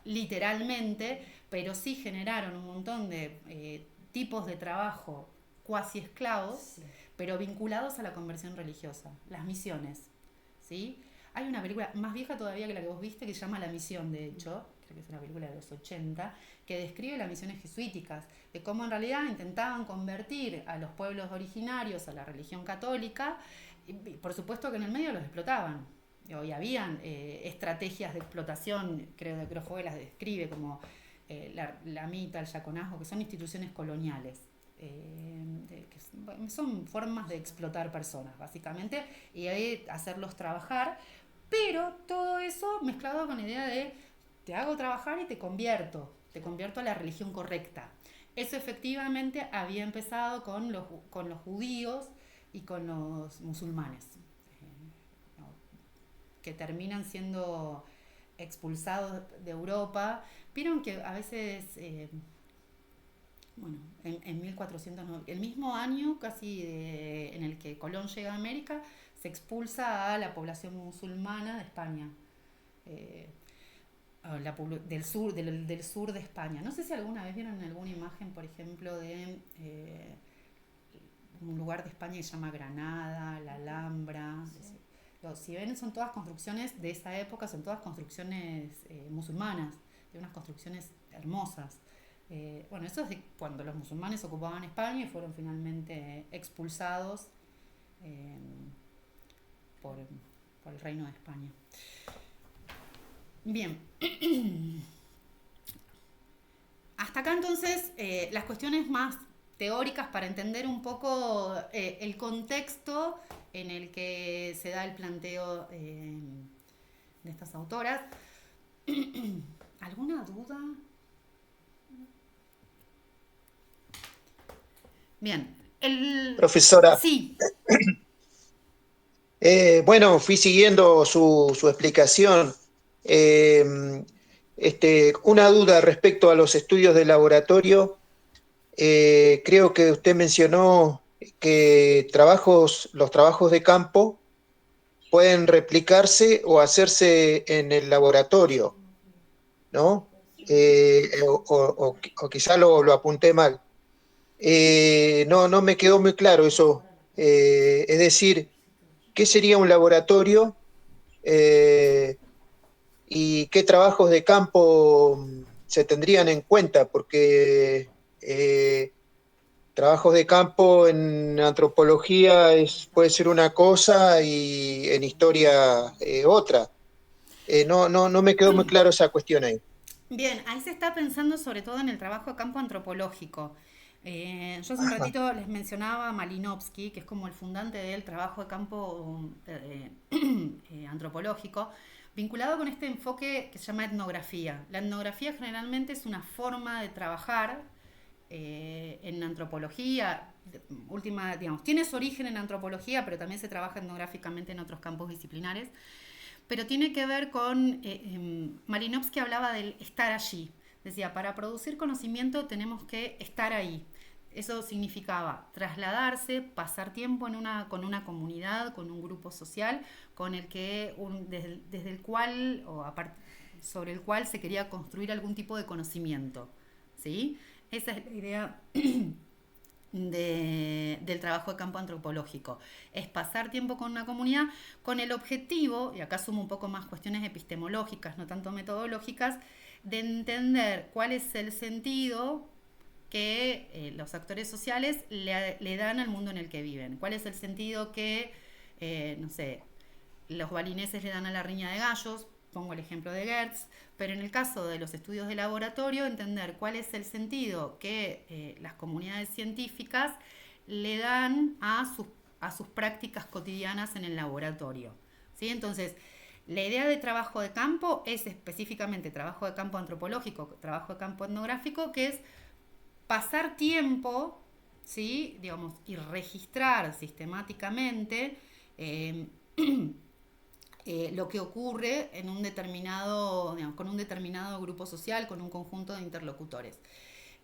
literalmente, pero sí generaron un montón de tipos de trabajo cuasi esclavos, sí, pero vinculados a la conversión religiosa, las misiones. ¿Sí? Hay una película más vieja todavía que la que vos viste que se llama La Misión, de hecho, creo que es una película de los 80, que describe las misiones jesuíticas, de cómo en realidad intentaban convertir a los pueblos originarios a la religión católica, y por supuesto que en el medio los explotaban. Y habían estrategias de explotación, creo que Grofogel las describe como la mita, el yaconazgo, que son instituciones coloniales. Que son formas de explotar personas, básicamente, y ahí hacerlos trabajar, pero todo eso mezclado con la idea de te hago trabajar y te convierto a la religión correcta. Eso efectivamente había empezado con los judíos y con los musulmanes, que terminan siendo expulsados de Europa. Vieron que a veces bueno, en 1409, el mismo año casi en el que Colón llega a América, se expulsa a la población musulmana de España, eh, del sur de España. No sé si alguna vez vieron alguna imagen, por ejemplo, de un lugar de España que se llama Granada, la Alhambra. Sí. Si ven, son todas construcciones de esa época, son todas construcciones musulmanas, de unas construcciones hermosas. Bueno, eso es de cuando los musulmanes ocupaban España y fueron finalmente expulsados por el Reino de España. Bien. Hasta acá entonces las cuestiones más teóricas para entender un poco el contexto en el que se da el planteo de estas autoras. ¿Alguna duda? Bien. Profesora, Sí. bueno, fui siguiendo su explicación. Una duda respecto a los estudios de laboratorio. Creo que usted mencionó que los trabajos de campo pueden replicarse o hacerse en el laboratorio, ¿no? O quizá lo apunté mal. No me quedó muy claro eso. Es decir, ¿qué sería un laboratorio y qué trabajos de campo se tendrían en cuenta? Porque trabajos de campo en antropología puede ser una cosa y en historia otra. No me quedó muy claro esa cuestión ahí. Bien, ahí se está pensando sobre todo en el trabajo de campo antropológico. Yo hace un Ajá. ratito les mencionaba a Malinowski, que es como el fundante del trabajo de campo antropológico, vinculado con este enfoque que se llama etnografía. La etnografía generalmente es una forma de trabajar en antropología, digamos, tiene su origen en antropología, pero también se trabaja etnográficamente en otros campos disciplinares, pero tiene que ver con, Malinowski hablaba del estar allí, decía, para producir conocimiento tenemos que estar ahí. Eso significaba trasladarse, pasar tiempo con una comunidad, con un grupo social, con el que desde el cual sobre el cual se quería construir algún tipo de conocimiento, ¿sí? Esa es la idea del trabajo de campo antropológico. Es pasar tiempo con una comunidad con el objetivo, y acá sumo un poco más cuestiones epistemológicas, no tanto metodológicas, de entender cuál es el sentido que los actores sociales le dan al mundo en el que viven. ¿Cuál es el sentido que, no sé, los balineses le dan a la riña de gallos? Pongo el ejemplo de Gertz, pero en el caso de los estudios de laboratorio, entender cuál es el sentido que las comunidades científicas le dan a sus prácticas cotidianas en el laboratorio. ¿Sí? Entonces, la idea de trabajo de campo es específicamente trabajo de campo antropológico, trabajo de campo etnográfico, que es pasar tiempo, ¿sí? Digamos, y registrar sistemáticamente lo que ocurre en un determinado, digamos, con un determinado grupo social, con un conjunto de interlocutores.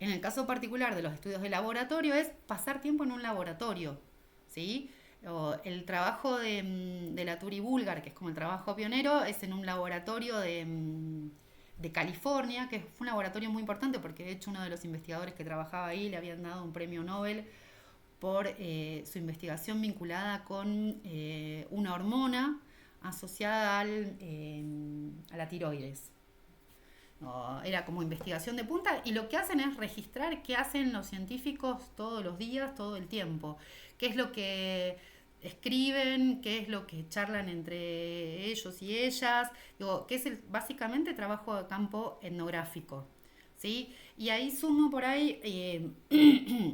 En el caso particular de los estudios de laboratorio es pasar tiempo en un laboratorio, ¿sí? El trabajo de la Turi Bulgar, que es como el trabajo pionero, es en un laboratorio de California, que fue un laboratorio muy importante porque de hecho uno de los investigadores que trabajaba ahí le habían dado un premio Nobel por su investigación vinculada con una hormona asociada a la tiroides. Era como investigación de punta y lo que hacen es registrar qué hacen los científicos todos los días, todo el tiempo, qué es lo que escriben, qué es lo que charlan entre ellos y ellas, que es básicamente trabajo de campo etnográfico, ¿sí? Y ahí sumo por ahí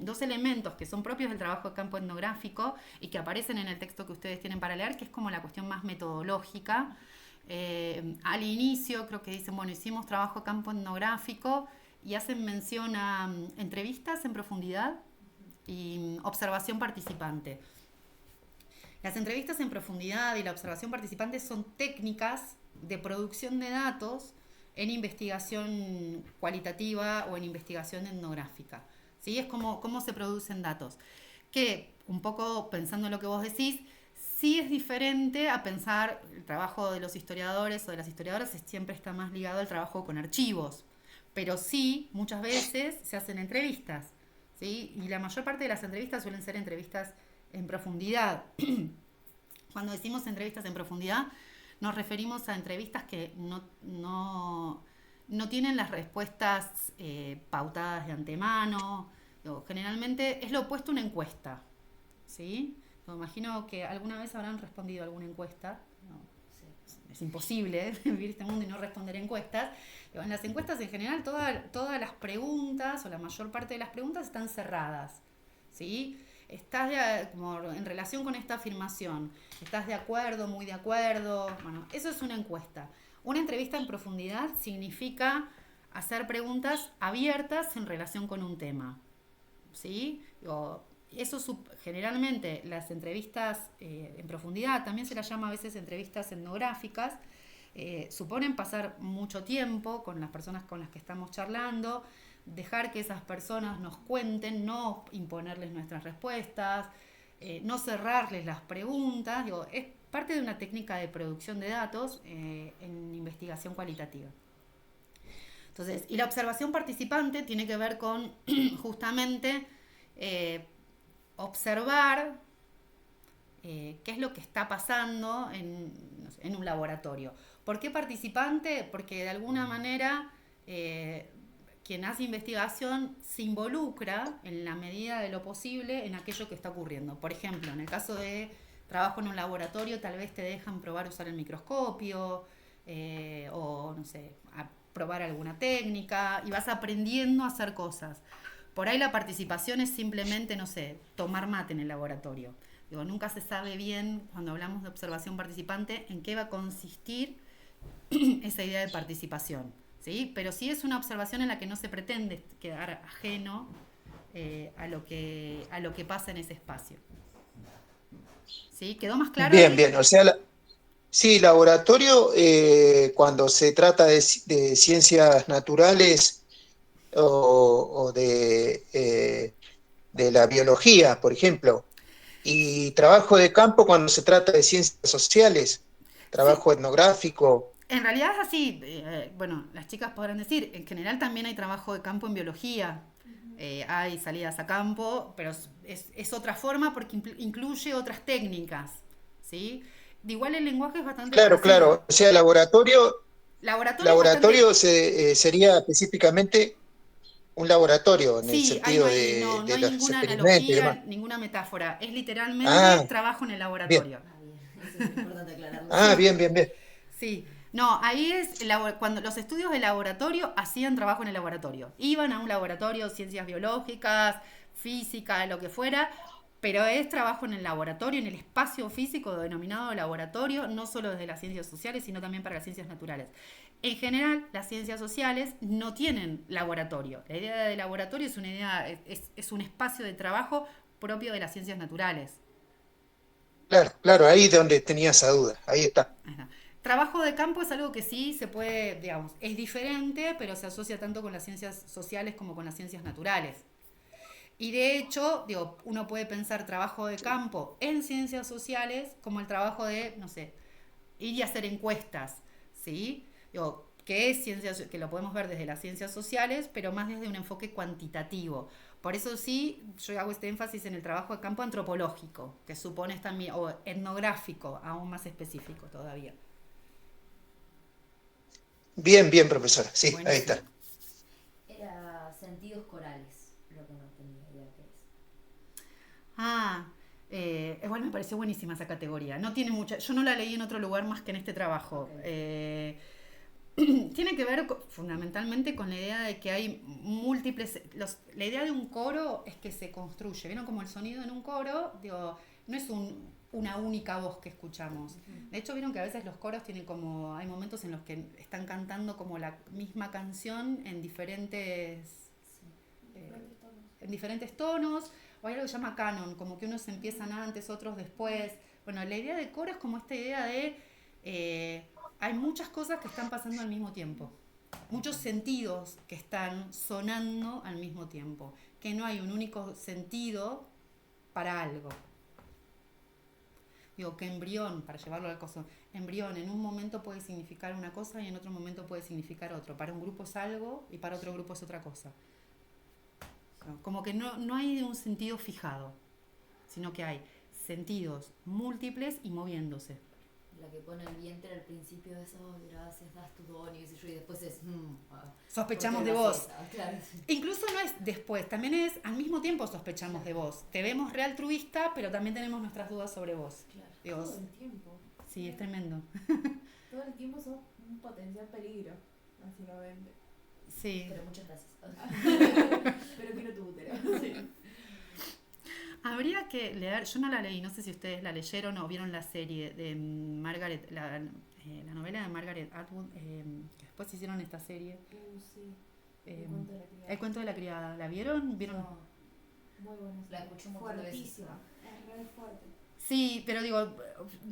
dos elementos que son propios del trabajo de campo etnográfico y que aparecen en el texto que ustedes tienen para leer, que es como la cuestión más metodológica. Al inicio creo que dicen, bueno, hicimos trabajo de campo etnográfico y hacen mención a entrevistas en profundidad y observación participante. Las entrevistas en profundidad y la observación participante son técnicas de producción de datos en investigación cualitativa o en investigación etnográfica, ¿sí? Es como cómo se producen datos. Que, un poco pensando en lo que vos decís, sí es diferente a pensar el trabajo de los historiadores o de las historiadoras siempre está más ligado al trabajo con archivos, pero sí, muchas veces se hacen entrevistas, ¿sí? Y la mayor parte de las entrevistas suelen ser entrevistas en profundidad. Cuando decimos entrevistas en profundidad, nos referimos a entrevistas que no tienen las respuestas pautadas de antemano. Generalmente es lo opuesto a una encuesta, ¿sí? Me imagino que alguna vez habrán respondido a alguna encuesta. No, es imposible vivir este mundo y no responder encuestas. En las encuestas en general todas las preguntas o la mayor parte de las preguntas están cerradas, ¿sí? ¿Estás como en relación con esta afirmación? ¿Estás de acuerdo, muy de acuerdo? Bueno, eso es una encuesta. Una entrevista en profundidad significa hacer preguntas abiertas en relación con un tema, ¿sí? Generalmente las entrevistas en profundidad, también se las llama a veces entrevistas etnográficas, suponen pasar mucho tiempo con las personas con las que estamos charlando, dejar que esas personas nos cuenten, no imponerles nuestras respuestas, no cerrarles las preguntas. Es parte de una técnica de producción de datos en investigación cualitativa. Entonces, y la observación participante tiene que ver con justamente observar qué es lo que está pasando en un laboratorio. ¿Por qué participante? Porque de alguna manera quien hace investigación se involucra en la medida de lo posible en aquello que está ocurriendo. Por ejemplo, en el caso de trabajo en un laboratorio, tal vez te dejan probar usar el microscopio o, no sé, a probar alguna técnica y vas aprendiendo a hacer cosas. Por ahí la participación es simplemente, no sé, tomar mate en el laboratorio. Nunca se sabe bien, cuando hablamos de observación participante, en qué va a consistir esa idea de participación, ¿sí? Pero sí es una observación en la que no se pretende quedar ajeno a lo que pasa en ese espacio. ¿Sí? ¿Quedó más claro? Bien, bien. O sea, sí, laboratorio, cuando se trata de ciencias naturales o de la biología, por ejemplo, y trabajo de campo cuando se trata de ciencias sociales, Sí, trabajo etnográfico. en realidad es así. Bueno, las chicas podrán decir, en general también hay trabajo de campo en biología. Hay salidas a campo, pero es otra forma porque incluye otras técnicas, ¿sí? De igual el lenguaje es bastante Claro, parecido. claro. O sea, laboratorio, Laboratorio es bastante... laboratorio sería específicamente un laboratorio en el Sí, ahí no sentido hay, no, no de hay los ninguna experimentos y demás. analogía, ninguna metáfora. Es literalmente Ah, trabajo en el bien. laboratorio. Ah, bien. Eso es importante aclararlo. Ah, Sí, bien, bien, bien. sí. No, ahí es cuando los estudios de laboratorio hacían trabajo en el laboratorio. Iban a un laboratorio, ciencias biológicas, física, lo que fuera, pero es trabajo en el laboratorio, en el espacio físico denominado laboratorio, no solo desde las ciencias sociales, sino también para las ciencias naturales. En general, las ciencias sociales no tienen laboratorio. La idea de laboratorio es una idea, es un espacio de trabajo propio de las ciencias naturales. Claro, claro, ahí es donde tenía esa duda. Ahí está. Ajá. Trabajo de campo es algo que sí se puede, digamos, es diferente, pero se asocia tanto con las ciencias sociales como con las ciencias naturales. Y de hecho, digo, uno puede pensar trabajo de campo en ciencias sociales como el trabajo de, no sé, ir y hacer encuestas, ¿sí? Digo, que es ciencias, que lo podemos ver desde las ciencias sociales, pero más desde un enfoque cuantitativo. Por eso sí, yo hago este énfasis en el trabajo de campo antropológico, que supone también, o etnográfico, aún más específico todavía. Bien, bien, profesora. Sí, ahí Buenísimo. está. Era sentidos corales, lo que no tenía idea que es. Ah, igual me pareció buenísima esa categoría. No tiene mucha, yo no la leí en otro lugar más que en este trabajo. Ok. Tiene que ver fundamentalmente con la idea de que hay múltiples... la idea de un coro es que se construye. ¿Vieron como el sonido en un coro? Digo, no es una única voz que escuchamos. De hecho, vieron que a veces los coros tienen como... Hay momentos en los que están cantando como la misma canción en Diferentes tonos. diferentes tonos, o hay algo que se llama canon, como que unos empiezan antes, otros después. Bueno, la idea de coro es como esta idea de hay muchas cosas que están pasando al mismo tiempo, muchos sentidos que están sonando al mismo tiempo. que no hay un único sentido para algo. Digo, que embrión, para llevarlo al coso, embrión en un momento puede significar una cosa y en otro momento puede significar otro. Para un grupo es algo y para otro grupo es otra cosa. Como que no hay un sentido fijado, sino que hay sentidos múltiples y moviéndose. La que pone el vientre al principio es, oh, gracias, das tu don y qué sé yo, y después es, Sospechamos ¿por qué de lo vos. haces? Claro. Incluso no es después, también es al mismo tiempo sospechamos de vos. Te vemos re altruista, pero también tenemos nuestras dudas sobre vos. Claro. Dios. Todo el tiempo. Sí, es tremendo. Todo el tiempo sos un potencial peligro, básicamente. Sí. Pero muchas gracias. Pero quiero tu útero. Sí. Habría que leer, yo no la leí, no sé si ustedes la leyeron o vieron la serie de Margaret, la novela de Margaret Atwood, que después hicieron esta serie. Sí. eh, El cuento de la criada. El cuento de la criada. ¿La vieron? ¿Vieron? No, Muy buena. la escuché un montón de veces. Fuertísima. Es re fuerte. Sí, pero digo,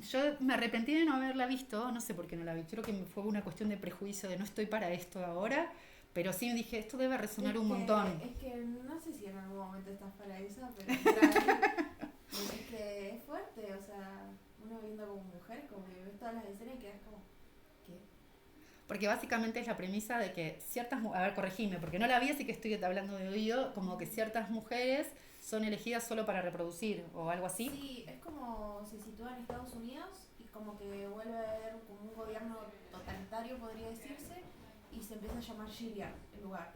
yo me arrepentí de no haberla visto, no sé por qué no la vi, creo que fue una cuestión de prejuicio, de no estoy para esto ahora, pero sí me dije, esto debe resonar un montón. Es que no sé si en algún momento estás para esa, pero es que es fuerte, o sea, uno viendo como mujer, como que ves todas las escenas y quedas como, ¿qué? Porque básicamente es la premisa de que ciertas, a ver, corregime, porque no la vi, así que estoy hablando de oído, como que ciertas mujeres son elegidas solo para reproducir o algo así. Sí, es como se sitúa en Estados Unidos y como que vuelve a haber como un gobierno totalitario, podría decirse, y se empieza a llamar Gilead el lugar.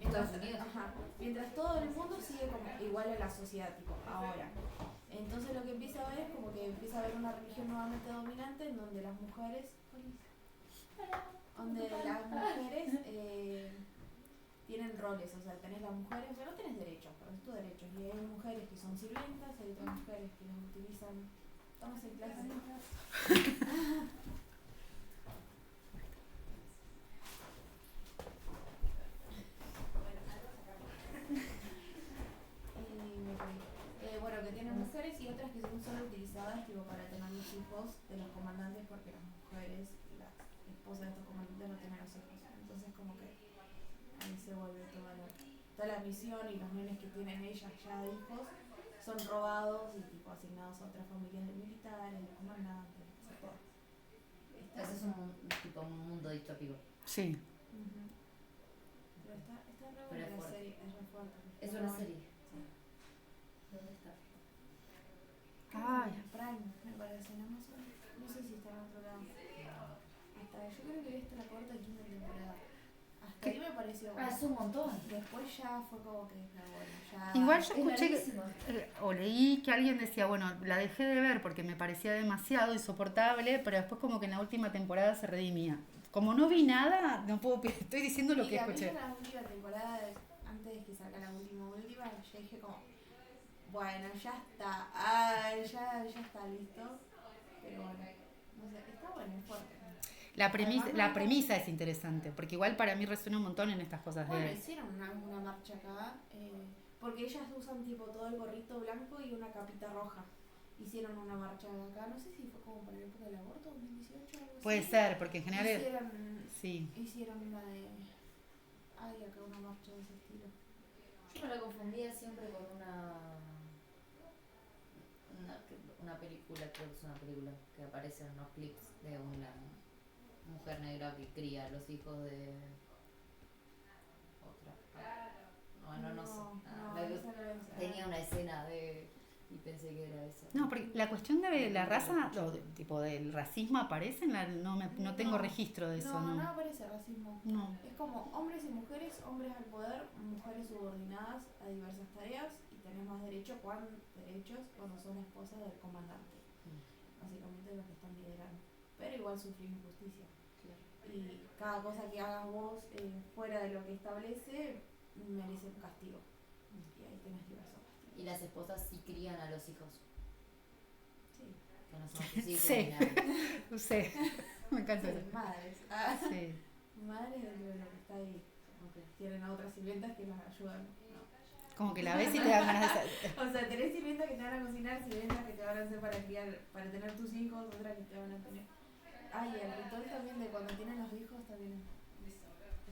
Estados Unidos. Ajá, mientras todo el mundo sigue como igual a la sociedad, tipo, ahora. Entonces lo que empieza a ver es como que empieza a haber una religión nuevamente dominante en donde las mujeres tienen roles, o sea, tenés las mujeres, pero no tenés derechos, pero es tu derecho. Y hay mujeres que son sirvientas, hay otras mujeres que las utilizan. Estamos en clase. Bueno, que tienen mujeres y otras que son solo utilizadas tipo, para tener los hijos de los comandantes porque las mujeres, las esposas de estos comandantes no tienen los hijos. Entonces como que ahí se vuelve toda la misión y los nenes que tienen ellas ya de hijos son robados y tipo asignados a otras familias de militares, de comandantes, etc. Ese es un mundo distópico. Sí. Uh-huh. Pero está re Pero buena es la fuerte. serie, es re fuerte. Es una serie. ¿Dónde está? Ay. Prime, me parece, en Amazon. No sé si está en otro lado. Yo creo que vi hasta la cuarta y quinta temporada. Hasta ahí me pareció bueno. Es un montón. Después ya fue como que bueno, ya. Igual yo Es escuché larguísimo. o leí que alguien decía, bueno, la dejé de ver porque me parecía demasiado insoportable, pero después como que en la última temporada se redimía. Como no vi nada, no puedo, estoy diciendo lo que escuché. En la última temporada, antes de que salga la última, yo dije como, bueno, ya está, ya está listo. Pero bueno, no sé, está bueno, es fuerte. La premisa es interesante, porque igual para mí resuena un montón en estas cosas Bueno, de... hicieron una marcha acá, porque ellas usan tipo todo el gorrito blanco y una capita roja. Hicieron una marcha acá, no sé si fue como para la época del aborto, 2018 o algo así. Puede ser, porque en general... Hicieron una de... Hay acá una marcha de ese estilo. Yo me la confundía siempre con una película, creo que es una película, que aparece en unos clips de una mujer negra que cría a los hijos de otra. No sé. Tenía una escena y pensé que era esa. No, porque la cuestión de la raza, tipo del racismo aparece, no tengo registro de eso. No aparece racismo. No. Es como hombres y mujeres, hombres al poder, mujeres subordinadas a diversas tareas y tenés más derechos cuando sos la esposa del comandante. Básicamente lo que están liderando. Pero igual sufrís injusticia. Claro. Y cada cosa que hagas vos fuera de lo que establece merece un castigo. Y ahí tenés diversos castigos. Y las esposas sí crían a los hijos. Sí. Que no son sus hijos Sí. ni nada. No sé, me encanta eso. Madres. Sí. Madres dentro de lo que está ahí. Okay. Tienen a otras sirvientas que las ayudan. Como que la ves y te dan ganas de... O sea, tenés sirvientas que te van a cocinar, sirvientas que te van a hacer para criar, para tener tus hijos, otras que te van a tener. Y el ritual también de cuando tienen los hijos también es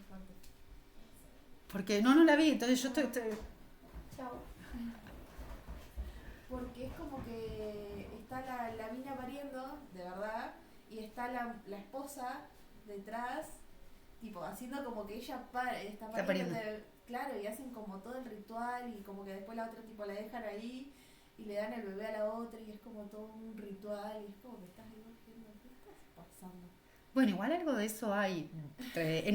fuerte. Porque no la vi, entonces yo estoy... chau. Porque es como que está la mina pariendo, de verdad, y está la esposa detrás, tipo, haciendo como que ella está pariendo. Claro, y hacen como todo el ritual y como que después la otra tipo la dejan ahí y le dan el bebé a la otra y es como todo un ritual y es como que estás ahí viendo, ¿qué está pasando? Bueno, igual algo de eso hay.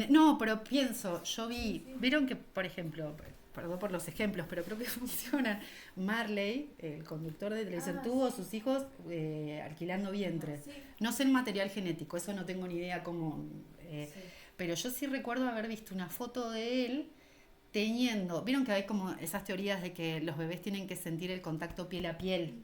No, pero pienso, yo vi, Sí. vieron que, por ejemplo, perdón por los ejemplos, pero creo que funcionan. Marley, el conductor de televisión, tuvo sus hijos alquilando vientres. Sí. No sé el material genético, eso no tengo ni idea cómo. Sí. Pero yo sí recuerdo haber visto una foto de él teniendo. Vieron que hay como esas teorías de que los bebés tienen que sentir el contacto piel a piel.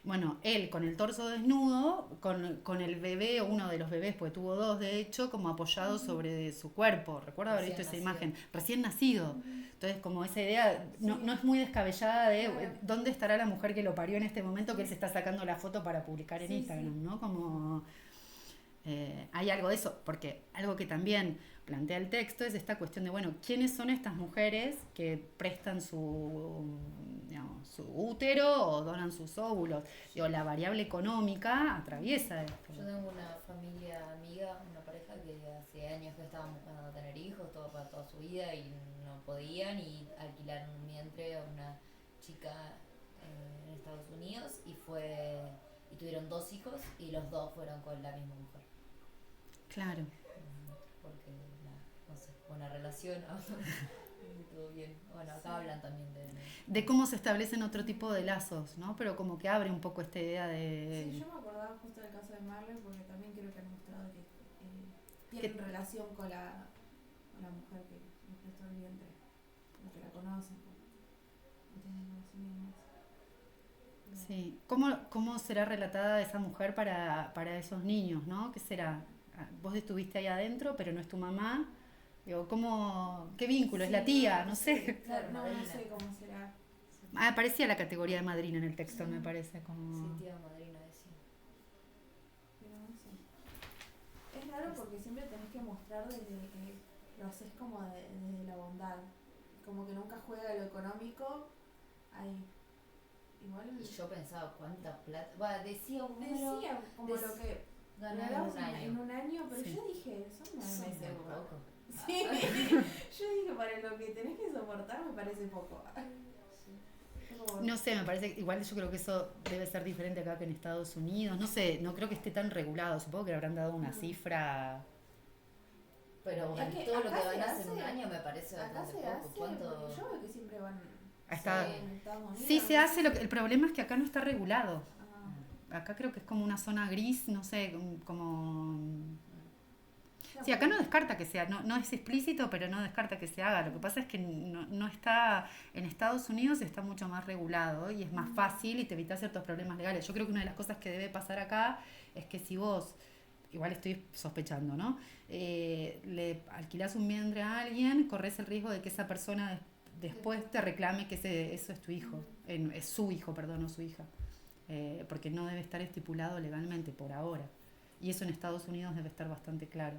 Bueno, él con el torso desnudo, con el bebé, o uno de los bebés, porque tuvo dos de hecho, como apoyado sobre su cuerpo. Recuerdo haber visto esa Recién imagen, recién nacido. Entonces, como esa idea no es muy descabellada de dónde estará la mujer que lo parió en este momento, que él se está sacando la foto para publicar en Instagram, ¿no? Como hay algo de eso, porque algo que también plantea el texto es esta cuestión de, bueno, ¿quiénes son estas mujeres que prestan su útero o donan sus óvulos? Digo, la variable económica atraviesa esto. Yo tengo una familia amiga, una pareja que hace años que estaban buscando tener hijos, todo para toda su vida y no podían y alquilaron un vientre a una chica en Estados Unidos y tuvieron 2 hijos y los 2 fueron con la misma mujer. Claro. Porque, no sé, buena relación, todo bien. Bueno, acá hablan también de cómo se establecen otro tipo de lazos, ¿no? Pero como que abre un poco esta idea de... Sí, yo me acordaba justo del caso de Marley porque también creo que han mostrado que tienen relación con la mujer que le prestó el vientre, los que la conocen, no tienen conocimientos. Sí. ¿Cómo será relatada esa mujer para esos niños, ¿no? ¿Qué será? Vos estuviste ahí adentro, pero no es tu mamá. Digo, ¿qué vínculo? ¿Es la tía? No sé. Claro, no sé cómo será. Aparecía la categoría de madrina en el texto, me parece. Como... Sí, tía madrina decía. Pero no sé. Es raro porque siempre tenés que mostrar desde que lo haces como desde la bondad. Como que nunca juega lo económico. Ahí. Igual. Y yo pensaba cuánta plata. Decía un número. Decía como lo que ganaba en un año, pero Sí. yo dije, son 9 meses. muy boludo. poco. Sí, yo dije, para lo que tenés que soportar me parece poco. No sé, me parece, igual yo creo que eso debe ser diferente acá que en Estados Unidos. No sé, no creo que esté tan regulado. Supongo que le habrán dado una cifra. Pero Es que todo lo que acá se ganas en un hace- año me parece Acá bastante se poco. hace, ¿Cuánto? porque yo veo que siempre van Está- en Estados Unidos. Sí, se hace. El problema es que acá no está regulado. Ah, Acá creo que es como una zona gris, no sé, como... ya, Sí, acá no descarta que sea, no es explícito, pero no descarta que se haga. Lo que pasa es que no está, en Estados Unidos está mucho más regulado y es más fácil y te evitas ciertos problemas legales. Yo creo que una de las cosas que debe pasar acá es que si vos, igual estoy sospechando, ¿no? Le alquilás un vientre a alguien, corres el riesgo de que esa persona después te reclame que eso es tu hijo, es su hijo, perdón, no su hija. Porque no debe estar estipulado legalmente por ahora. Y eso en Estados Unidos debe estar bastante claro.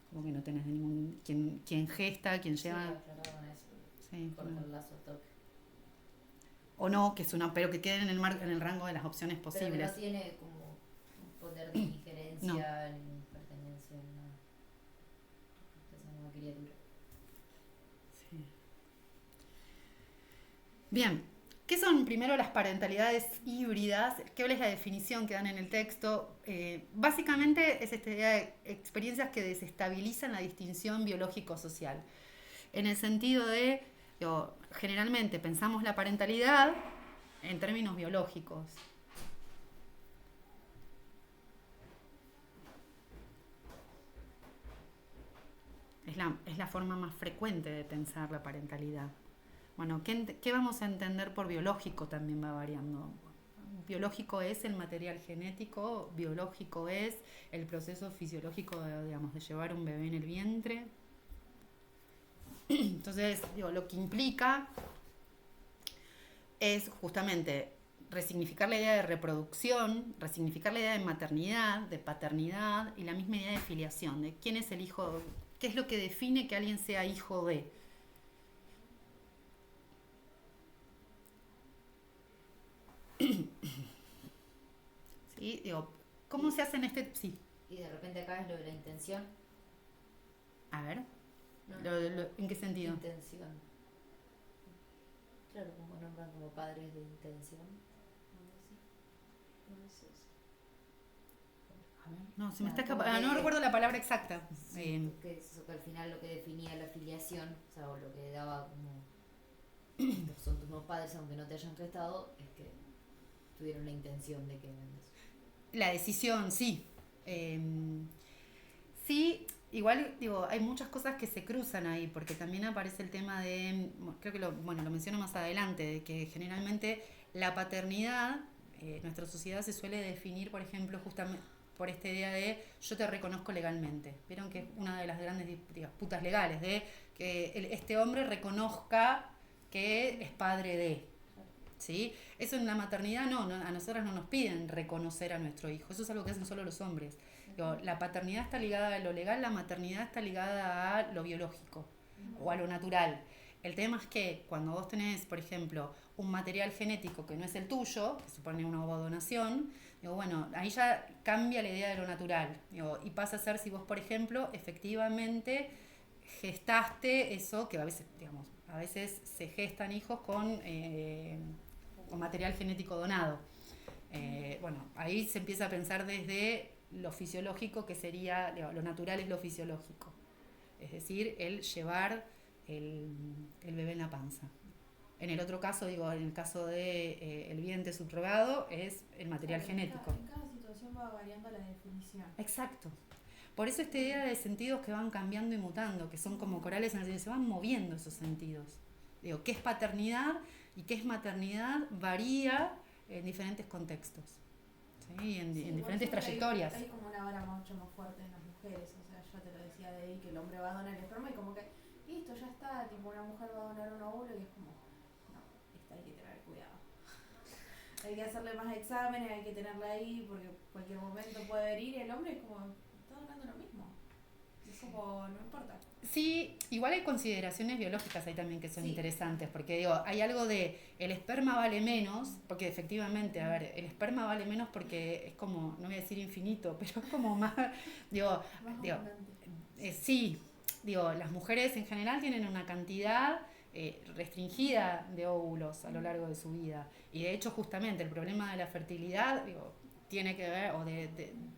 Como que no tenés ningún... Quien gesta, quien Sí, lleva... aclararon eso. Sí, Corta no. el lazo toque. O no, pero que queden en el rango de las opciones Pero que posibles. no tiene como un poder de injerencia ni pertenencia ni nada. Esa nueva criatura. Sí. Bien, ¿qué son primero las parentalidades híbridas? ¿Qué es la definición que dan en el texto? Básicamente es esta idea de experiencias que desestabilizan la distinción biológico-social. En el sentido de, generalmente pensamos la parentalidad en términos biológicos. Es la forma más frecuente de pensar la parentalidad. Bueno, ¿qué vamos a entender por biológico? También va variando. Biológico es el material genético, biológico es el proceso fisiológico de llevar un bebé en el vientre. Entonces, lo que implica es justamente resignificar la idea de reproducción, resignificar la idea de maternidad, de paternidad y la misma idea de filiación, de quién es el hijo, qué es lo que define que alguien sea hijo de. ¿sí? Digo, ¿cómo se hace en este...? Sí, Y de repente acá es lo de la intención. a ver, ¿No? ¿en qué sentido? Intención. Claro, como nombran como padres de intención. Algo así. No es eso. A ver, no, se me está Como escapando, no que- recuerdo la palabra exacta. Sí, que es eso que al final lo que definía la filiación, o sea, o lo que daba como estos son tus nuevos padres aunque no te hayan gestado, es que tuvieron la intención de que vengas. La decisión, sí. Sí, igual digo, hay muchas cosas que se cruzan ahí, porque también aparece el tema de, creo que lo menciono más adelante, de que generalmente la paternidad, nuestra sociedad se suele definir, por ejemplo, justamente por esta idea de yo te reconozco legalmente. Vieron que es una de las grandes disputas legales, de que este hombre reconozca que es padre de. ¿Sí? Eso en la maternidad no, a nosotras no nos piden reconocer a nuestro hijo, eso es algo que hacen solo los hombres. Digo, la paternidad está ligada a lo legal, la maternidad está ligada a lo biológico o a lo natural. El tema es que cuando vos tenés, por ejemplo, un material genético que no es el tuyo, que supone una ovodonación, digo, bueno, ahí ya cambia la idea de lo natural. Digo, y pasa a ser si vos, por ejemplo, efectivamente gestaste eso, que a veces se gestan hijos con material genético donado. Bueno, ahí se empieza a pensar desde lo fisiológico, que sería, lo natural es lo fisiológico. Es decir, el llevar el bebé en la panza. En el otro caso, en el caso de el vientre subrogado, es el material genético. En cada situación va variando la definición. Exacto. Por eso esta idea de sentidos que van cambiando y mutando, que son como corales en el cielo, se van moviendo esos sentidos. Digo, ¿qué es paternidad y qué es maternidad? Varía en diferentes contextos, ¿sí? En diferentes trayectorias. Hay como una vara mucho más fuerte en las mujeres, o sea, yo te lo decía de ahí, que el hombre va a donar el esperma y como que, listo, ya está, tipo una mujer va a donar un óvulo y es como, no, esta hay que tener cuidado. Hay que hacerle más exámenes, hay que tenerla ahí porque cualquier momento puede venir y el hombre es como, está donando lo mismo. Es como, no importa. Sí, igual hay consideraciones biológicas ahí también que son Sí. interesantes, porque digo, hay algo de el esperma vale menos, porque efectivamente, a ver, el esperma vale menos porque es como, no voy a decir infinito, pero es como más, digo, Más digo abundante. sí, digo, las mujeres en general tienen una cantidad restringida de óvulos a lo largo de su vida, y de hecho justamente el problema de la fertilidad, digo, tiene que ver,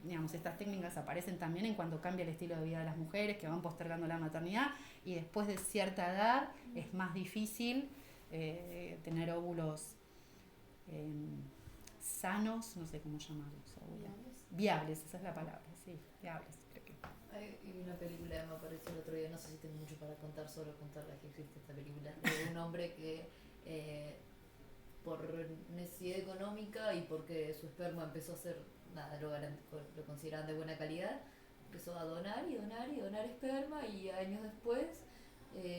digamos, estas técnicas aparecen también en cuando cambia el estilo de vida de las mujeres, que van postergando la maternidad, y después de cierta edad es más difícil tener óvulos sanos, no sé cómo llamarlos, viables, esa es la palabra, sí, viables, creo que. Hay una película que me apareció el otro día, no sé si tengo mucho para contar, solo contarles que existe esta película, de un hombre que por necesidad económica y porque su esperma empezó a ser, nada, lo consideraban de buena calidad, empezó a donar y donar y donar esperma y años después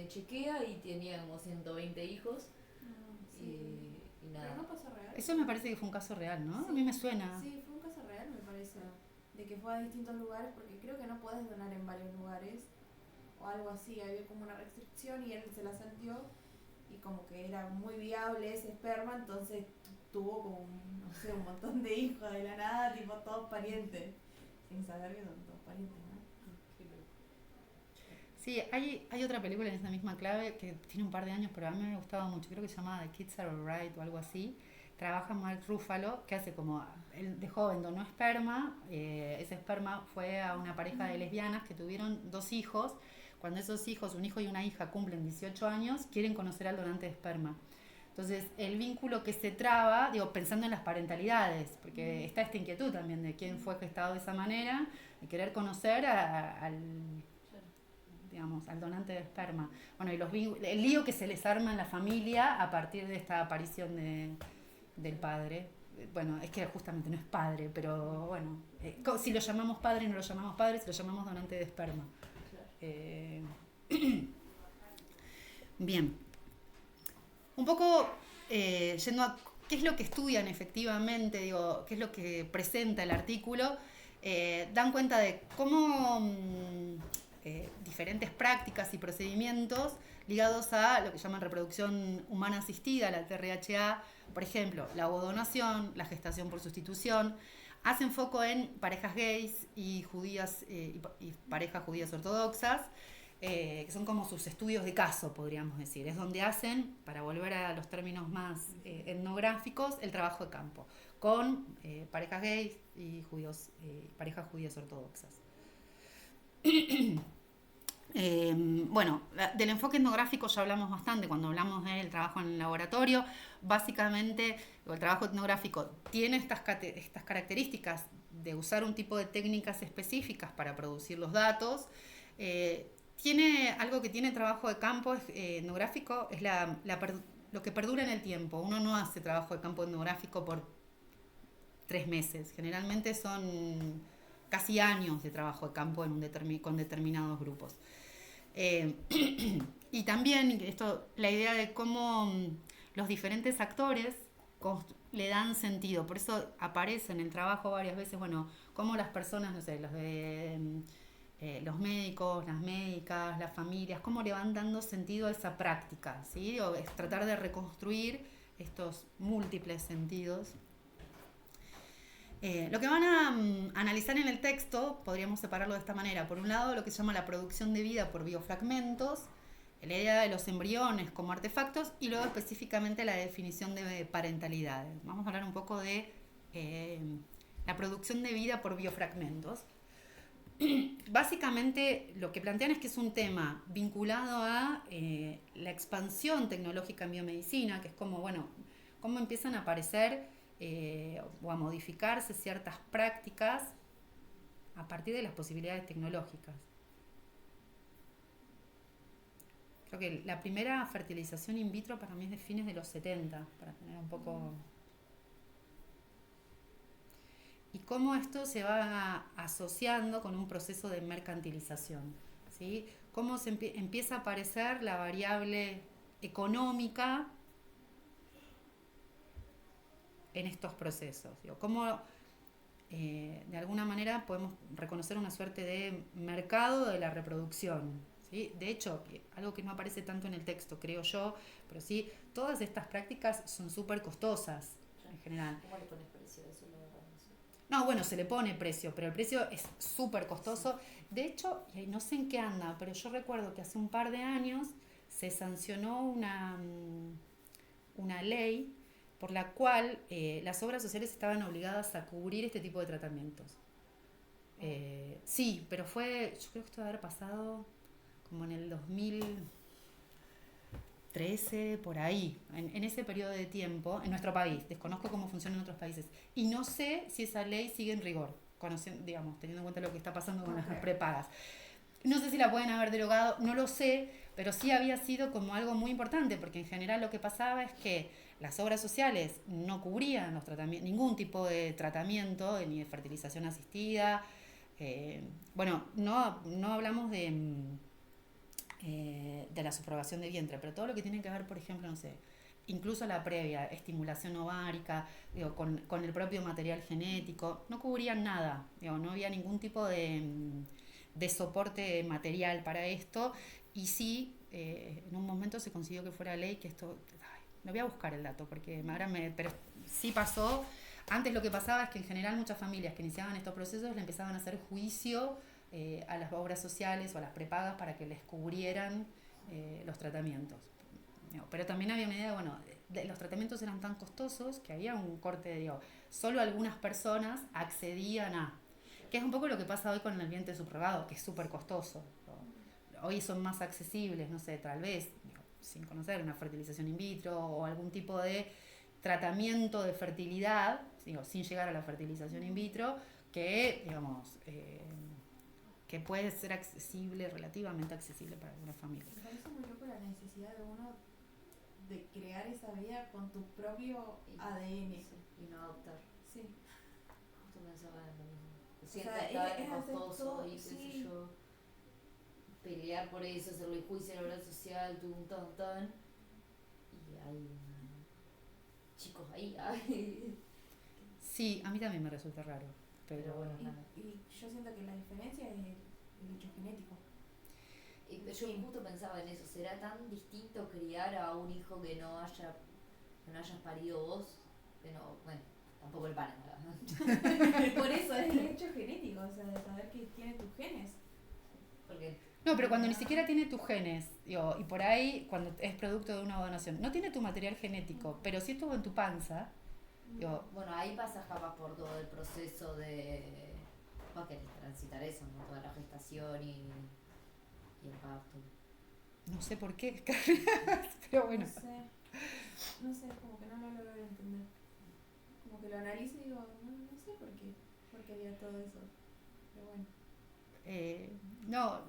chequea y tenía como 120 hijos Sí. y nada. Pero no pasó real. Eso me parece que fue un caso real, ¿no? Sí. A mí me suena. Sí, fue un caso real, me parece. De que fue a distintos lugares, porque creo que no podés donar en varios lugares o algo así. Había como una restricción y él se la salteó y como que era muy viable ese esperma, entonces tuvo como, no sé, un montón de hijos de la nada, tipo todos parientes, sin saber que son todos parientes, ¿no? Sí, hay otra película en esa misma clave que tiene un par de años, pero a mí me gustaba mucho, creo que se llamaba The Kids Are Alright o algo así. Trabaja Mark Ruffalo, que hace como, él de joven donó esperma, ese esperma fue a una pareja de lesbianas que tuvieron 2 hijos. Cuando esos hijos, un hijo y una hija, cumplen 18 años, quieren conocer al donante de esperma. Entonces, el vínculo que se traba, pensando en las parentalidades, porque está esta inquietud también de quién fue gestado de esa manera, de querer conocer al donante de esperma. Bueno, y el lío que se les arma en la familia a partir de esta aparición del padre. Bueno, es que justamente no es padre, pero bueno, si lo llamamos padre, no lo llamamos padre, si lo llamamos donante de esperma. Bien. Un poco yendo a qué es lo que estudian efectivamente, qué es lo que presenta el artículo, dan cuenta de cómo diferentes prácticas y procedimientos ligados a lo que llaman reproducción humana asistida, la TRHA, por ejemplo, la ovodonación, la gestación por sustitución. hacen foco en parejas gays y judías y parejas judías ortodoxas, que son como sus estudios de caso, podríamos decir. Es donde hacen, para volver a los términos más etnográficos, el trabajo de campo, con parejas gays y parejas judías ortodoxas. Bueno, del enfoque etnográfico ya hablamos bastante cuando hablamos del trabajo en el laboratorio. Básicamente, el trabajo etnográfico tiene estas características de usar un tipo de técnicas específicas para producir los datos. Tiene algo que tiene el trabajo de campo etnográfico, es lo que perdura en el tiempo. Uno no hace trabajo de campo etnográfico por 3 meses, generalmente son casi años de trabajo de campo con determinados grupos. Y también la idea de cómo los diferentes actores le dan sentido, por eso aparece en el trabajo varias veces, bueno, cómo las personas, no sé, los médicos, las médicas, las familias, cómo le van dando sentido a esa práctica, ¿sí? O es tratar de reconstruir estos múltiples sentidos. Lo que van a analizar en el texto, podríamos separarlo de esta manera. Por un lado, lo que se llama la producción de vida por biofragmentos, la idea de los embriones como artefactos, y luego específicamente la definición de parentalidad. Vamos a hablar un poco de la producción de vida por biofragmentos. Básicamente lo que plantean es que es un tema vinculado a la expansión tecnológica en biomedicina, que es como, bueno, cómo empiezan a aparecer o a modificarse ciertas prácticas a partir de las posibilidades tecnológicas. Creo que la primera fertilización in vitro para mí es de fines de los 70, para tener un poco... Y cómo esto se va asociando con un proceso de mercantilización, ¿sí? Cómo se empieza a aparecer la variable económica en estos procesos. Cómo de alguna manera podemos reconocer una suerte de mercado de la reproducción, ¿sí? De hecho, algo que no aparece tanto en el texto, creo yo, pero sí, todas estas prácticas son súper costosas en general. ¿Cómo le pones precio a eso? No, bueno, se le pone precio, pero el precio es súper costoso. De hecho, no sé en qué anda, pero yo recuerdo que hace un par de años se sancionó una ley por la cual las obras sociales estaban obligadas a cubrir este tipo de tratamientos. Sí, pero yo creo que esto debe haber pasado como en el 2013, por ahí, en ese periodo de tiempo, en nuestro país. Desconozco cómo funciona en otros países. Y no sé si esa ley sigue en rigor, teniendo en cuenta lo que está pasando con las prepagas. No sé si la pueden haber derogado, no lo sé, pero sí había sido como algo muy importante, porque en general lo que pasaba es que las obras sociales no cubrían ningún tipo de tratamiento, ni de fertilización asistida. Bueno, no hablamos de la subrogación de vientre, pero todo lo que tiene que ver, por ejemplo, no sé, incluso la previa estimulación ovárica, con el propio material genético, no cubrían nada, no había ningún tipo de soporte material para esto, y sí, en un momento se consiguió que fuera ley, que esto, no voy a buscar el dato, porque pero sí pasó. Antes lo que pasaba es que en general muchas familias que iniciaban estos procesos le empezaban a hacer juicio a las obras sociales o a las prepagas para que les cubrieran los tratamientos. Pero también había una idea, bueno, los tratamientos eran tan costosos que había un corte solo algunas personas accedían a, que es un poco lo que pasa hoy con el vientre subrogado, que es súper costoso. Hoy son más accesibles, no sé, tal vez, sin conocer, una fertilización in vitro o algún tipo de tratamiento de fertilidad, sin llegar a la fertilización in vitro, que, que puede ser accesible, relativamente accesible para algunas familias. Me parece muy loco la necesidad de uno de crear esa vida con tu propio ADN. Sí, y no adoptar. Sí. Justo pensaba en lo mismo. Es costoso y qué sí. sé yo. Pelear por eso, hacerle juicio a la obra social, tan. Y hay chicos ahí. Sí, a mí también me resulta raro. Pero bueno, y yo siento que la diferencia es el hecho genético. Yo justo pensaba en eso, ¿será tan distinto criar a un hijo que no hayas parido vos? Que no, bueno, tampoco el pan. Por eso es el hecho genético, o sea, de saber que tiene tus genes. Porque No, pero cuando ni siquiera tiene tus genes, digo, y por ahí, cuando es producto de una donación, no tiene tu material genético, pero sí estuvo en tu panza, digo, bueno, ahí pasas capaz por todo el proceso de que transitar eso, ¿no? Toda la gestación y el parto. no sé por qué, pero bueno. No sé, como que no lo logro entender. Como que lo analizo y digo, no sé por qué había todo eso. Pero bueno. No,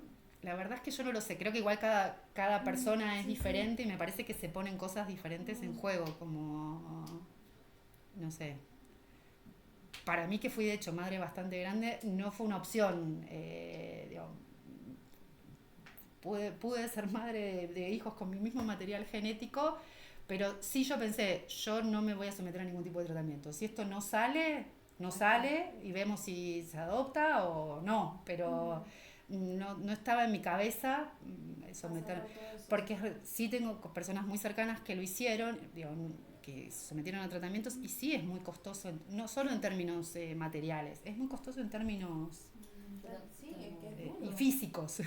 la verdad es que yo no lo sé, creo que igual cada persona es diferente y me parece que se ponen cosas diferentes en juego, como, no sé, para mí que fui de hecho madre bastante grande, no fue una opción, digo, pude ser madre de hijos con mi mismo material genético, pero sí yo pensé, yo no me voy a someter a ningún tipo de tratamiento, si esto no sale y vemos si se adopta o no, pero no estaba en mi cabeza someter, porque sí tengo personas muy cercanas que lo hicieron, digo, que se sometieron a tratamientos y sí es muy costoso, no solo en términos materiales, es muy costoso en términos Sí, es que es y duro. físicos.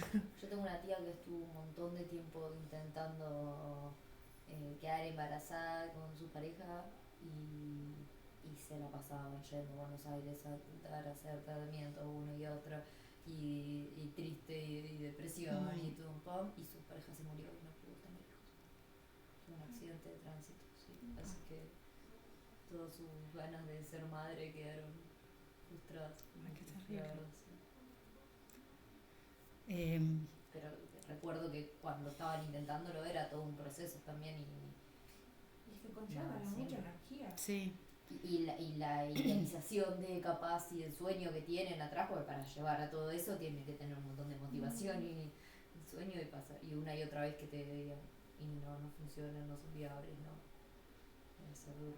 Yo tengo una tía que estuvo un montón de tiempo intentando quedar embarazada con su pareja y se la pasaban yendo a Buenos Aires a intentar hacer tratamientos uno y otro y triste y depresión y todo un pom y su pareja se murió y no pudo tener hijos. Fue un accidente de tránsito, sí. Así que todas sus ganas de ser madre quedaron frustradas. Ay, qué terrible. La verdad, sí. Pero recuerdo que cuando estaban intentándolo era todo un proceso también Y se conlleva mucha energía. Sí. y la idealización de capaz y el sueño que tienen atrás, porque para llevar a todo eso tiene que tener un montón de motivación y sueño y pasar y una y otra vez que te digan y no funcionan, no son viables, no debe ser duro.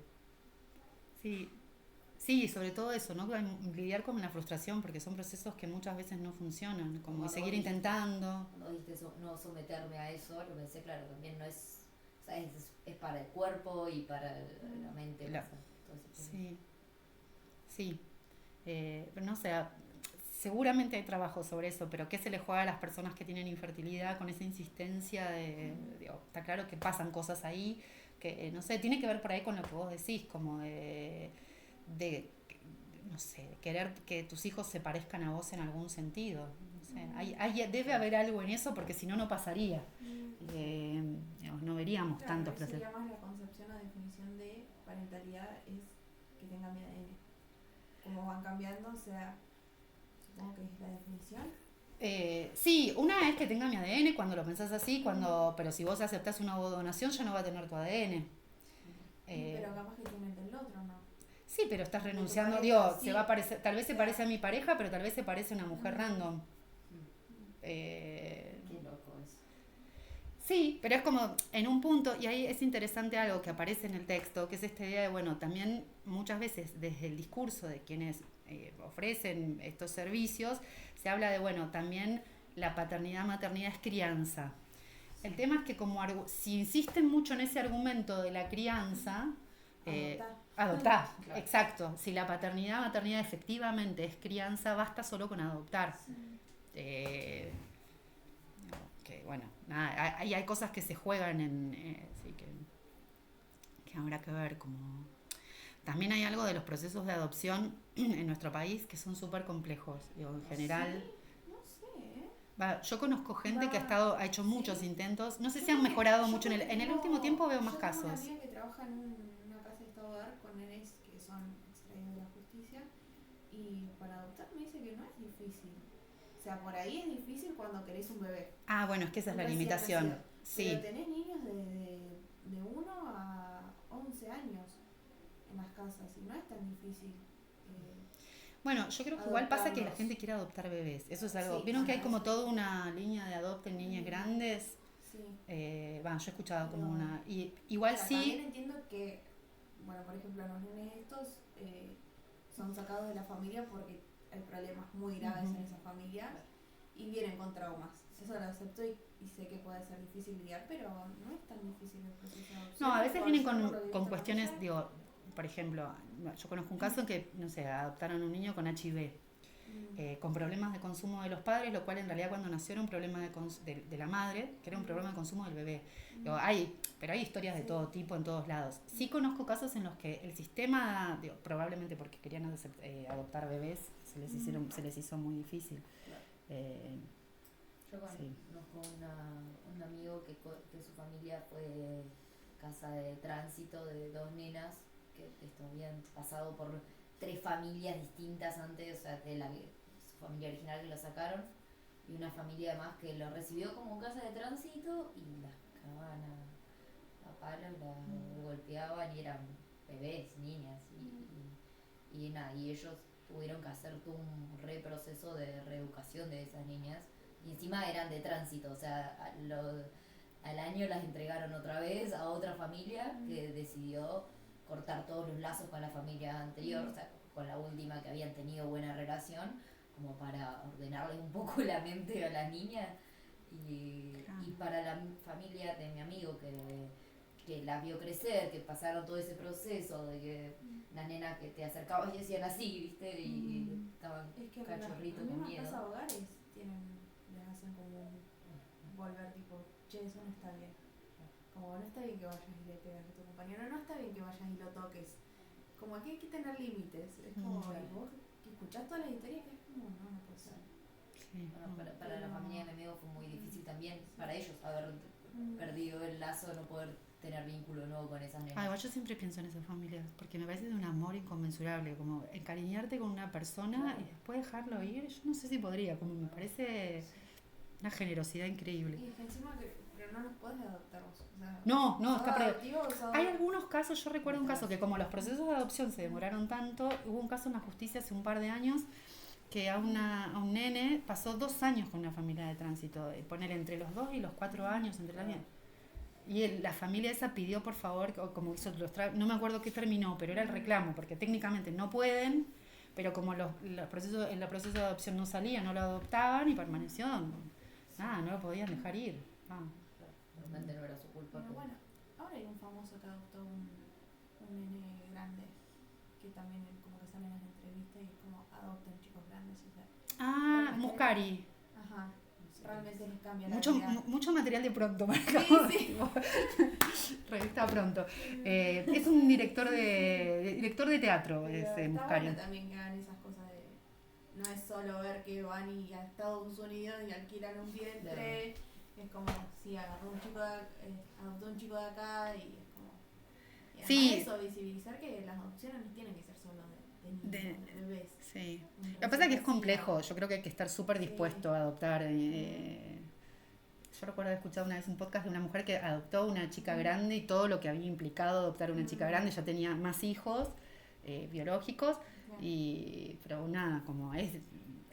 Sí, sobre todo eso, ¿no? Lidiar con la frustración, porque son procesos que muchas veces no funcionan, como seguir intentando. Cuando dijiste no someterme a eso, lo pensé, claro, también no es, o sea, es para el cuerpo y para la mente. Sí. Pero no sé, seguramente hay trabajo sobre eso, pero ¿qué se le juega a las personas que tienen infertilidad con esa insistencia de, digo, está claro que pasan cosas ahí, que no sé, tiene que ver por ahí con lo que vos decís, como de no sé, querer que tus hijos se parezcan a vos en algún sentido. No sé, debe haber algo en eso porque si no, no pasaría. Digamos, no veríamos tantos procesos. Sería más la concepción o definición de parentalidad es que tenga mi ADN. Como van cambiando, o sea, supongo que es la definición. Sí, una es que tenga mi ADN cuando lo pensás así, pero si vos aceptás una donación ya no va a tener tu ADN. Pero capaz que tiene el del otro, ¿no? Sí, pero estás renunciando, se va a parecer, tal vez se parece a mi pareja, pero tal vez se parece a una mujer random. Qué loco es. Sí, pero es como en un punto, y ahí es interesante algo que aparece en el texto, que es esta idea de, bueno, también muchas veces desde el discurso de quienes ofrecen estos servicios, se habla de, bueno, también la paternidad-maternidad es crianza. El tema es que si insisten mucho en ese argumento de la crianza, adoptar, claro. Exacto. Si la paternidad-maternidad efectivamente es crianza, basta solo con adoptar. Sí. Que bueno, nada, hay cosas que se juegan sí, que habrá que ver. Como también hay algo de los procesos de adopción en nuestro país que son súper complejos. Digo, en general. Sí, no sé. Yo conozco gente que ha hecho muchos intentos. No sé si han mejorado mucho. En el último tiempo veo más casos. Tengo una amiga que trabaja en una casa de estado de hogar con nenes que son extraídos de la justicia y para adoptar me dice que no es difícil. O sea, por ahí es difícil cuando querés un bebé. Ah, bueno, es que esa es la limitación. Sí. Pero tenés niños de 1 a 11 años en las casas y no es tan difícil. Bueno, yo creo que igual pasa que la gente quiere adoptar bebés. Eso es algo. ¿Vieron que hay como toda una línea de adopten niñas grandes? Sí. Yo he escuchado como una. Y igual sí. También entiendo que, bueno, por ejemplo, los nenes estos son sacados de la familia porque hay problemas muy graves en esa familia y vienen con traumas. Eso lo acepto y sé que puede ser difícil lidiar, pero no es tan difícil el proceso de adopción. No, a veces vienen con cuestiones, digo, por ejemplo, yo conozco un caso en que, no sé, adoptaron un niño con HIV, con problemas de consumo de los padres, lo cual en realidad cuando nació era un problema de la madre, que era un problema de consumo del bebé. Digo, pero hay historias de todo tipo en todos lados. Sí conozco casos en los que el sistema, probablemente porque querían adoptar bebés, se les hizo muy difícil. Yo conozco un amigo que su familia fue casa de tránsito de 2 nenas que habían pasado por 3 familias distintas antes, o sea, su familia original que lo sacaron, y una familia más que lo recibió como casa de tránsito y las cagaban a palos, las golpeaban y eran bebés, niñas, y ellos tuvieron que hacer todo un reproceso de reeducación de esas niñas, y encima eran de tránsito, o sea, al año las entregaron otra vez a otra familia que decidió cortar todos los lazos con la familia anterior, o sea, con la última que habían tenido buena relación, como para ordenarles un poco la mente a las niñas. Y para la familia de mi amigo que las vio crecer, que pasaron todo ese proceso de que las nenas que te acercabas y decían así, ¿viste? Y estaban cachorritos con miedo. Las casas hogares les hacen como volver tipo, che, eso no está bien. Como no está bien que vayas y le pegas a tu compañero, no está bien que vayas y lo toques. Como que hay que tener límites. Es como, y vos que escuchás todas las historias que es como, no puede ser. Sí. Bueno, para la familia de mi amigo fue muy difícil también, para ellos, haber perdido el lazo, no poder tener vínculo nuevo con esas nenas. Yo siempre pienso en esas familias, porque me parece de un amor inconmensurable, como encariñarte con una persona y después dejarlo ir. Yo no sé si podría, como me parece una generosidad increíble. Y es que encima pero no los podés adoptar vos. O sea, No, está adoptivo, Hay algunos casos, yo recuerdo un caso que como los procesos de adopción se demoraron tanto, hubo un caso en la justicia hace un par de años que a un nene pasó 2 años con una familia de tránsito, ponerle entre los 2 y los 4 años, y la familia esa pidió por favor, como hizo no me acuerdo qué terminó, pero era el reclamo, porque técnicamente no pueden, pero como el proceso de adopción no salía, no lo adoptaban y permaneció, no lo podían dejar ir. Realmente no era su culpa. Pero bueno, ahora hay un famoso que adoptó un nene grande, que también como que sale en las entrevistas y es como adoptan chicos grandes. O sea, Muscari. Ajá. Realmente les cambia la Mucho, vida. mucho material de Pronto, Sí. Revista Pronto. Es un director de teatro, Pero Muscari. está bueno también que hagan esas cosas de... No es solo ver que van a Estados Unidos y alquilan un vientre. Es como, sí, adoptó un chico de acá y es como... Y además Sí. eso, visibilizar que las adopciones no tienen que ser solo de niños, de bebés. Sí. Lo que pasa es que es complejo, yo creo que hay que estar súper dispuesto a adoptar. Yo recuerdo haber escuchado una vez un podcast de una mujer que adoptó una chica grande y todo lo que había implicado adoptar una chica grande, ya tenía más hijos biológicos, pero nada, como es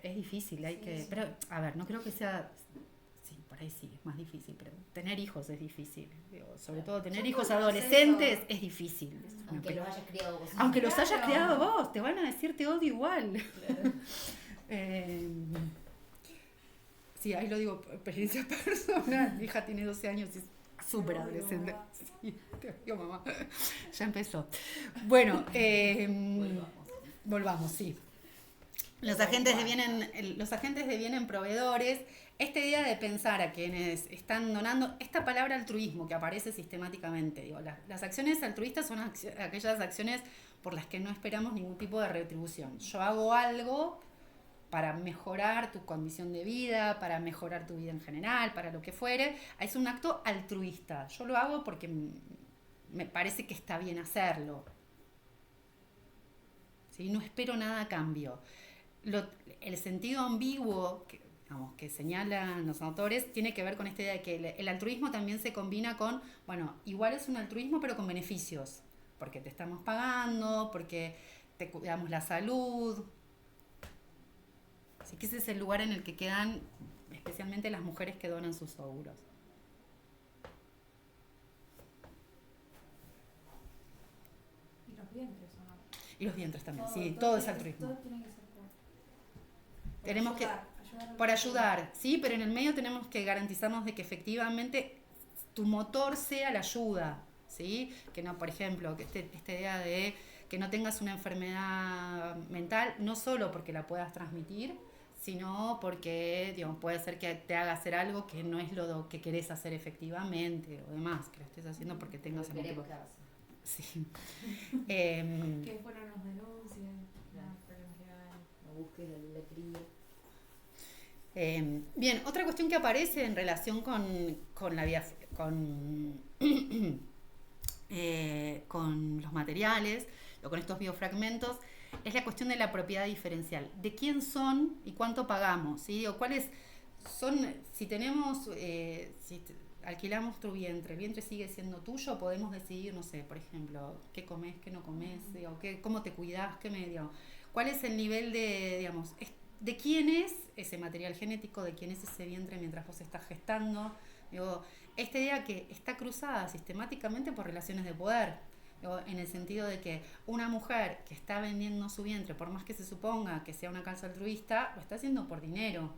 difícil, pero a ver, no creo que sea... Por ahí sí, es más difícil, pero tener hijos es difícil. Sobre todo tener hijos adolescentes es difícil. Aunque los hayas criado vos. Aunque los hayas criado vos, te van a decir te odio igual. Claro. Sí, ahí lo digo por experiencia personal. Mi hija tiene 12 años y es súper adolescente. Sí, te odio, mamá. Ya empezó. Bueno, volvamos, sí. Los agentes devienen proveedores. Esta idea de pensar a quienes están donando, esta palabra altruismo que aparece sistemáticamente, las acciones altruistas son aquellas acciones por las que no esperamos ningún tipo de retribución. Yo hago algo para mejorar tu condición de vida, para mejorar tu vida en general, para lo que fuere. Es un acto altruista. Yo lo hago porque me parece que está bien hacerlo. ¿Sí? No espero nada a cambio. El sentido ambiguo que señalan los autores tiene que ver con esta idea de que el altruismo también se combina con, igual es un altruismo pero con beneficios, porque te estamos pagando, porque te cuidamos la salud. Así que ese es el lugar en el que quedan especialmente las mujeres que donan sus óvulos. Y los vientres, ¿o no? Y los vientres también, todo es altruismo. Todo tiene que ser Tenemos por ayudar, sí, pero en el medio tenemos que garantizarnos de que efectivamente tu motor sea la ayuda, ¿sí? Que no, por ejemplo, que esta idea de que no tengas una enfermedad mental, no solo porque la puedas transmitir, sino porque, digamos, puede ser que te haga hacer algo que no es lo que querés hacer efectivamente o demás, que lo estés haciendo porque tengas Lo que motivo. queremos que hagas. Sí. Que fueron los denuncias, Claro. problemas legales. No busques la cría. Bien, otra cuestión que aparece en relación con la vía, con los materiales o con estos biofragmentos es la cuestión de la propiedad diferencial, de quién son y cuánto pagamos, ¿sí? O cuáles son, si tenemos, alquilamos tu vientre, el vientre sigue siendo tuyo, podemos decidir, no sé, por ejemplo, qué comes, qué no comes, digo, cómo te cuidás, qué medio, cuál es el nivel de, digamos, de quién es ese material genético, de quién es ese vientre mientras vos estás gestando. Digo, esta idea que está cruzada sistemáticamente por relaciones de poder, digo, en el sentido de que una mujer que está vendiendo su vientre, por más que se suponga que sea una causa altruista, lo está haciendo por dinero.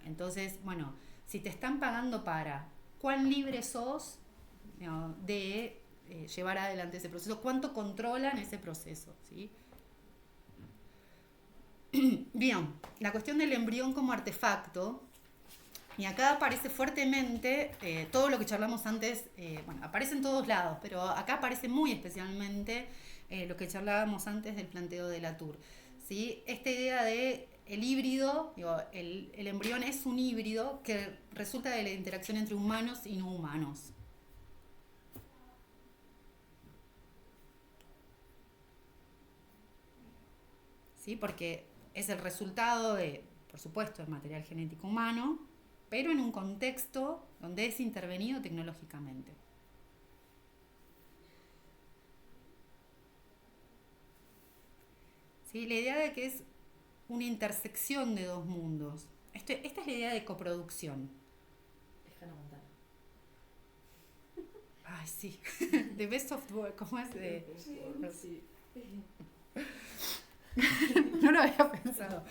Entonces, bueno, si te están pagando para, ¿cuán libre sos, digo, de llevar adelante ese proceso? ¿Cuánto controlan ese proceso? ¿Sí? Bien, la cuestión del embrión como artefacto, y acá aparece fuertemente todo lo que charlamos antes, bueno, aparece en todos lados, pero acá aparece muy especialmente lo que charlábamos antes del planteo de Latour, ¿sí? Esta idea de el híbrido, digo, el embrión es un híbrido que resulta de la interacción entre humanos y no humanos. ¿Sí? Porque es el resultado de, por supuesto, del material genético humano, pero en un contexto donde es intervenido tecnológicamente. ¿Sí? La idea de que es una intersección de dos mundos. Esta es la idea de coproducción. Es Hannah Montana. Ay, sí. The best of work, ¿cómo es? Sí. No lo había pensado.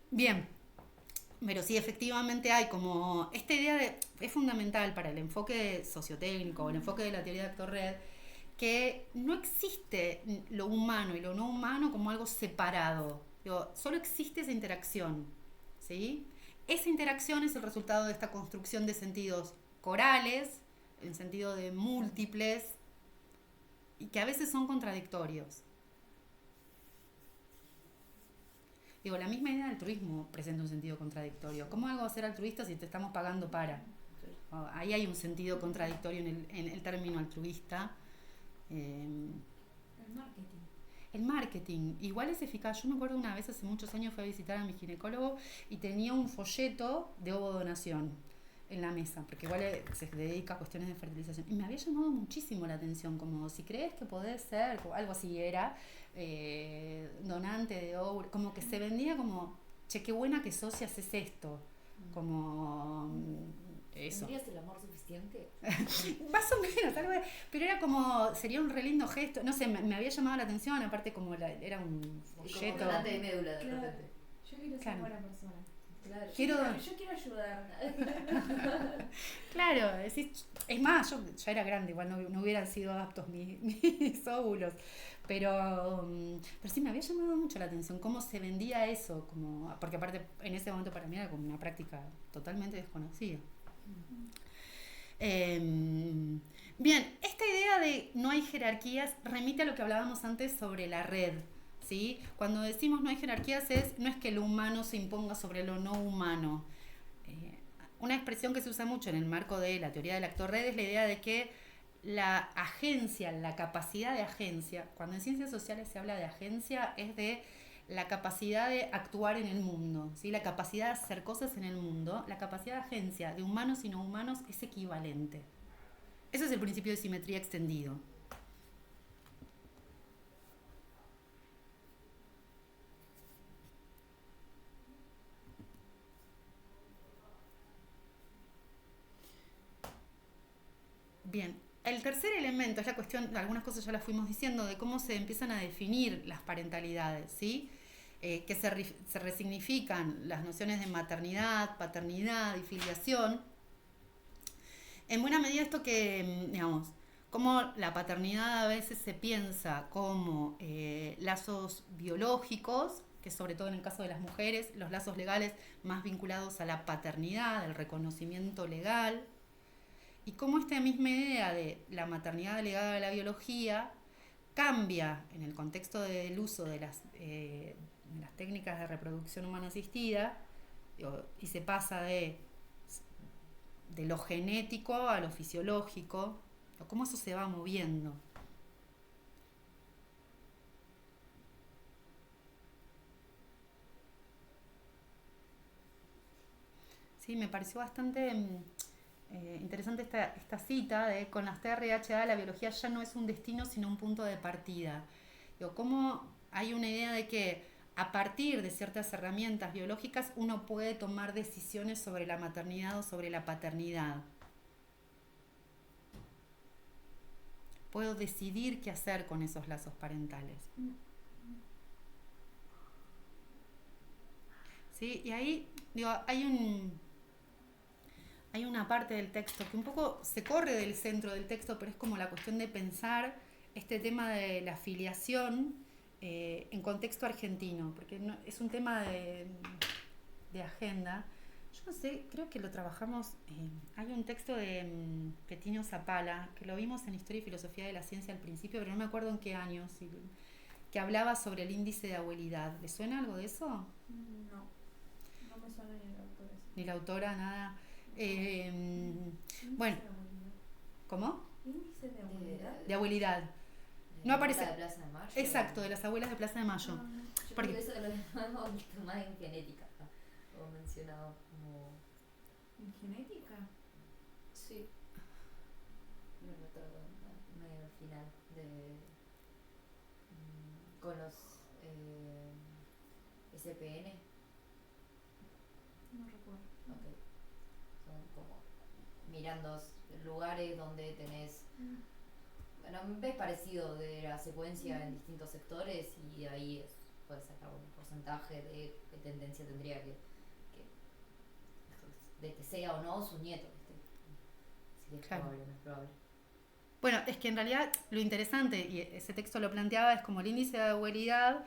Bien, pero sí, efectivamente hay como esta idea de, es fundamental para el enfoque sociotécnico o el enfoque de la teoría de actor red, que no existe lo humano y lo no humano como algo separado. Digo, solo existe esa interacción, ¿sí? Esa interacción es el resultado de esta construcción de sentidos corales, en sentido de múltiples, y que a veces son contradictorios. Digo, la misma idea del altruismo presenta un sentido contradictorio. ¿Cómo algo va a ser altruista si te estamos pagando para? Ahí hay un sentido contradictorio en el término altruista. El marketing. El marketing, igual es eficaz. Yo me acuerdo una vez, hace muchos años, fui a visitar a mi ginecólogo y tenía un folleto de ovodonación en la mesa, porque igual se dedica a cuestiones de fertilización. Y me había llamado muchísimo la atención, como si crees que podés ser, o algo así era, donante de óvulos, como que se vendía como, che, qué buena que sos si haces esto, como eso. ¿Tendrías el amor suficiente? Más o menos, tal vez, pero era como, sería un re lindo gesto, no sé, me había llamado la atención, aparte como era un Y como folleto. donante de médula de Claro. repente. Yo quiero ser Claro. buena persona. Claro. Yo quiero ayudar. Claro, es más, yo ya era grande, igual no hubieran sido aptos mis óvulos, pero sí me había llamado mucho la atención cómo se vendía eso, como, porque aparte en ese momento para mí era como una práctica totalmente desconocida. Bien, esta idea de no hay jerarquías remite a lo que hablábamos antes sobre la red. ¿Sí? Cuando decimos no hay jerarquías no es que lo humano se imponga sobre lo no humano. Una expresión que se usa mucho en el marco de la teoría del actor red es la idea de que la agencia, la capacidad de agencia, cuando en ciencias sociales se habla de agencia, es de la capacidad de actuar en el mundo, ¿sí? La capacidad de hacer cosas en el mundo, la capacidad de agencia de humanos y no humanos es equivalente. Ese es el principio de simetría extendido. Bien, el tercer elemento es la cuestión, algunas cosas ya las fuimos diciendo, de cómo se empiezan a definir las parentalidades, ¿sí? Que se resignifican las nociones de maternidad, paternidad y filiación. En buena medida esto que, digamos, cómo la paternidad a veces se piensa como lazos biológicos, que sobre todo en el caso de las mujeres, los lazos legales más vinculados a la paternidad, el reconocimiento legal, y cómo esta misma idea de la maternidad legada a la biología cambia en el contexto del uso de las técnicas de reproducción humana asistida, y se pasa de lo genético a lo fisiológico, o cómo eso se va moviendo. Sí, me pareció bastante interesante esta cita de: con las TRHA la biología ya no es un destino sino un punto de partida. Digo, cómo hay una idea de que a partir de ciertas herramientas biológicas uno puede tomar decisiones sobre la maternidad o sobre la paternidad. Puedo decidir qué hacer con esos lazos parentales. ¿Sí? Y ahí, digo, hay una parte del texto que un poco se corre del centro del texto, pero es como la cuestión de pensar este tema de la filiación en contexto argentino, porque es un tema de agenda. Yo no sé, creo que lo trabajamos, hay un texto de Petinho Zapala, que lo vimos en Historia y Filosofía de la Ciencia al principio, pero no me acuerdo en qué año, que hablaba sobre el índice de abuelidad. ¿Le suena algo de eso? No me suena ni el autor ese. Ni la autora, nada. Bueno, ¿cómo? ¿Índice de abuelidad? De abuelidad. De No aparece. de Plaza de Mayo. Exacto, de las abuelas de Plaza de Mayo. Yo Porque- creo que eso lo hemos visto más en genética, o mencionado como... ¿En genética? Sí. Lo noto medio al final de... con los SPN. No recuerdo. Ok. Son como mirando lugares donde tenés... Bueno, ves parecido de la secuencia en distintos sectores y ahí puedes sacar un porcentaje de qué tendencia tendría de que sea o no su nieto, ¿viste? Si es Claro. probable o no es probable. Bueno, es que en realidad lo interesante, y ese texto lo planteaba, es como el índice de abuelidad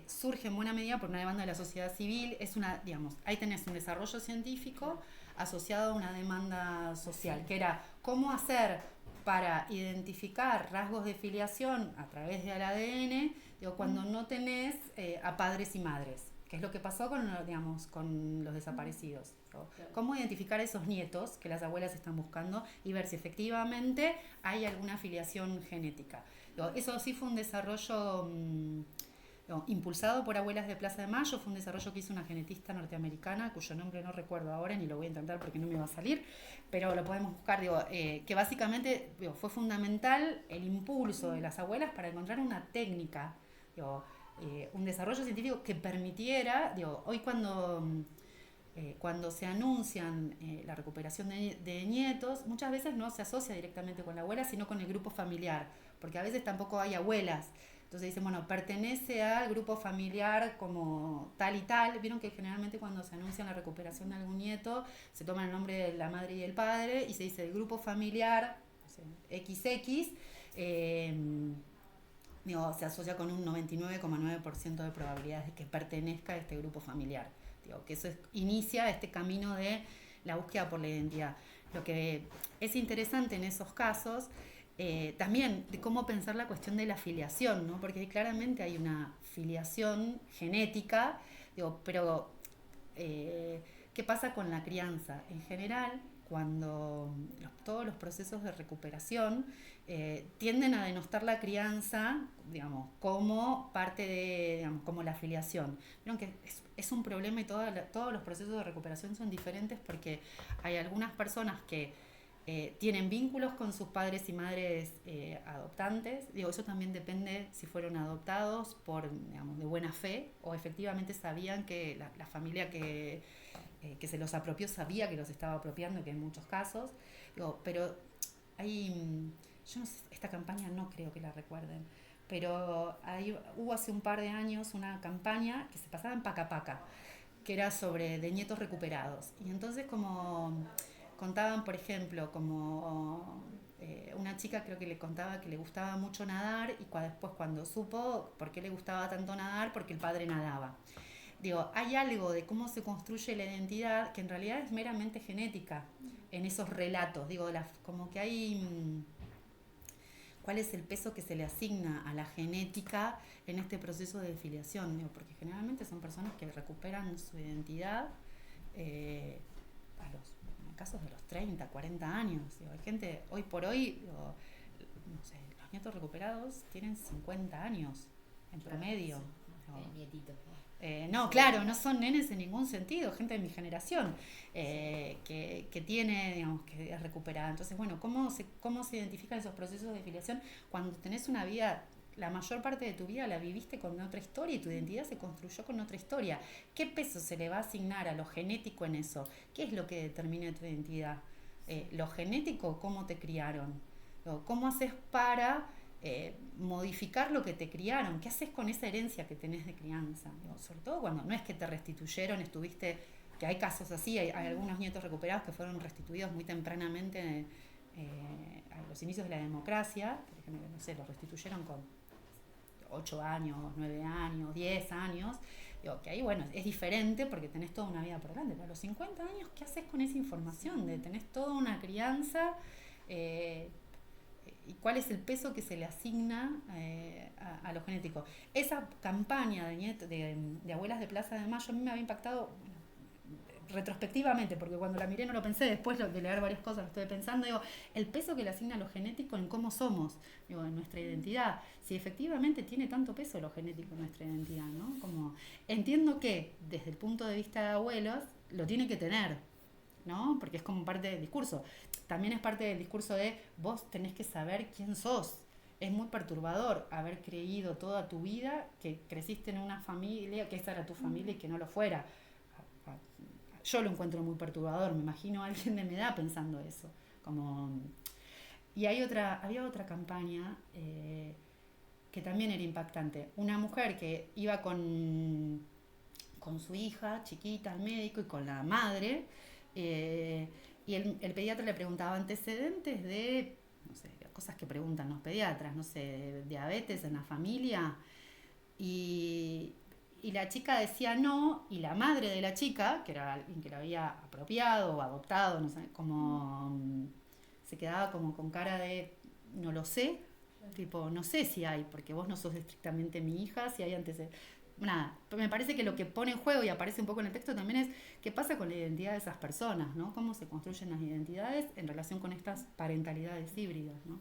surge en buena medida por una demanda de la sociedad civil. Es una, digamos, ahí tenés un desarrollo científico asociado a una demanda social, que era cómo hacer para identificar rasgos de filiación a través del ADN, digo, cuando no tenés a padres y madres, que es lo que pasó con los desaparecidos. ¿No? Claro. Cómo identificar esos nietos que las abuelas están buscando y ver si efectivamente hay alguna filiación genética. Digo, eso sí fue un desarrollo impulsado por Abuelas de Plaza de Mayo, fue un desarrollo que hizo una genetista norteamericana, cuyo nombre no recuerdo ahora ni lo voy a intentar porque no me va a salir, pero lo podemos buscar, que básicamente fue fundamental el impulso de las abuelas para encontrar una técnica, un desarrollo científico que permitiera, hoy cuando se anuncian la recuperación de nietos, muchas veces no se asocia directamente con la abuela, sino con el grupo familiar, porque a veces tampoco hay abuelas. Entonces dicen, bueno, pertenece al grupo familiar como tal y tal. Vieron que generalmente cuando se anuncia la recuperación de algún nieto, se toma el nombre de la madre y el padre y se dice el grupo familiar, no sé, XX, se asocia con un 99,9% de probabilidades de que pertenezca a este grupo familiar. Que eso inicia este camino de la búsqueda por la identidad. Lo que es interesante en esos casos, también de cómo pensar la cuestión de la filiación, ¿no? Porque claramente hay una filiación genética, pero ¿qué pasa con la crianza? En general, cuando todos los procesos de recuperación tienden a denostar la crianza, como parte de, como la filiación. Vieron que es un problema y todos los procesos de recuperación son diferentes porque hay algunas personas que tienen vínculos con sus padres y madres adoptantes. Eso también depende si fueron adoptados de buena fe o efectivamente sabían que la familia que se los apropió sabía que los estaba apropiando, que en muchos casos. Pero hay, yo no sé, esta campaña no creo que la recuerden, pero hubo hace un par de años una campaña que se pasaba en Paca Paca, que era de nietos recuperados. Y entonces como contaban, por ejemplo, como una chica creo que le contaba que le gustaba mucho nadar y después cuando supo por qué le gustaba tanto nadar, porque el padre nadaba. Digo, hay algo de cómo se construye la identidad que en realidad es meramente genética en esos relatos. Digo, como que hay... ¿Cuál es el peso que se le asigna a la genética en este proceso de filiación? Digo, porque generalmente son personas que recuperan su identidad en casos de los 30, 40 años. Digo, hay gente, hoy por hoy, digo, no sé, los nietos recuperados tienen 50 años en promedio. Sí. Digo, Nietito. no, claro, no son nenes en ningún sentido, gente de mi generación que tiene, digamos, que es recuperada. Entonces, bueno, ¿cómo se identifican esos procesos de filiación cuando tenés una vida, la mayor parte de tu vida la viviste con otra historia y tu identidad se construyó con otra historia? ¿Qué peso se le va a asignar a lo genético en eso? ¿Qué es lo que determina tu identidad? ¿Lo genético? ¿Cómo te criaron? ¿Cómo haces para modificar lo que te criaron? ¿Qué haces con esa herencia que tenés de crianza? Digo, sobre todo cuando no es que te restituyeron, que hay casos así, hay algunos nietos recuperados que fueron restituidos muy tempranamente a los inicios de la democracia, por ejemplo, no sé, los restituyeron con 8 años, 9 años, 10 años. Digo, que ahí, bueno, es diferente porque tenés toda una vida por delante, pero a los 50 años, ¿qué haces con esa información? Tenés toda una crianza y cuál es el peso que se le asigna a lo genético. Esa campaña de Abuelas de Plaza de Mayo a mí me había impactado retrospectivamente, porque cuando la miré no lo pensé, después de leer varias cosas lo estuve pensando, digo, el peso que le asigna a lo genético en cómo somos, digo, en nuestra identidad, si efectivamente tiene tanto peso lo genético en nuestra identidad, ¿no? Como, entiendo que desde el punto de vista de abuelos lo tiene que tener, ¿no? Porque es como parte del discurso. También es parte del discurso de vos tenés que saber quién sos. Es muy perturbador haber creído toda tu vida que creciste en una familia, que esa era tu familia y que no lo fuera. Yo lo encuentro muy perturbador, me imagino a alguien de mi edad pensando eso. Y había otra campaña que también era impactante. Una mujer que iba con su hija chiquita al médico y con la madre, y el pediatra le preguntaba antecedentes de, no sé, cosas que preguntan los pediatras, no sé, diabetes en la familia, y la chica decía no, y la madre de la chica, que era alguien que la había apropiado o adoptado, no sé, como se quedaba como con cara de no lo sé, tipo, no sé si hay, porque vos no sos estrictamente mi hija, si hay antecedentes. Nada, me parece que lo que pone en juego y aparece un poco en el texto también es qué pasa con la identidad de esas personas, ¿no? Cómo se construyen las identidades en relación con estas parentalidades híbridas, ¿no?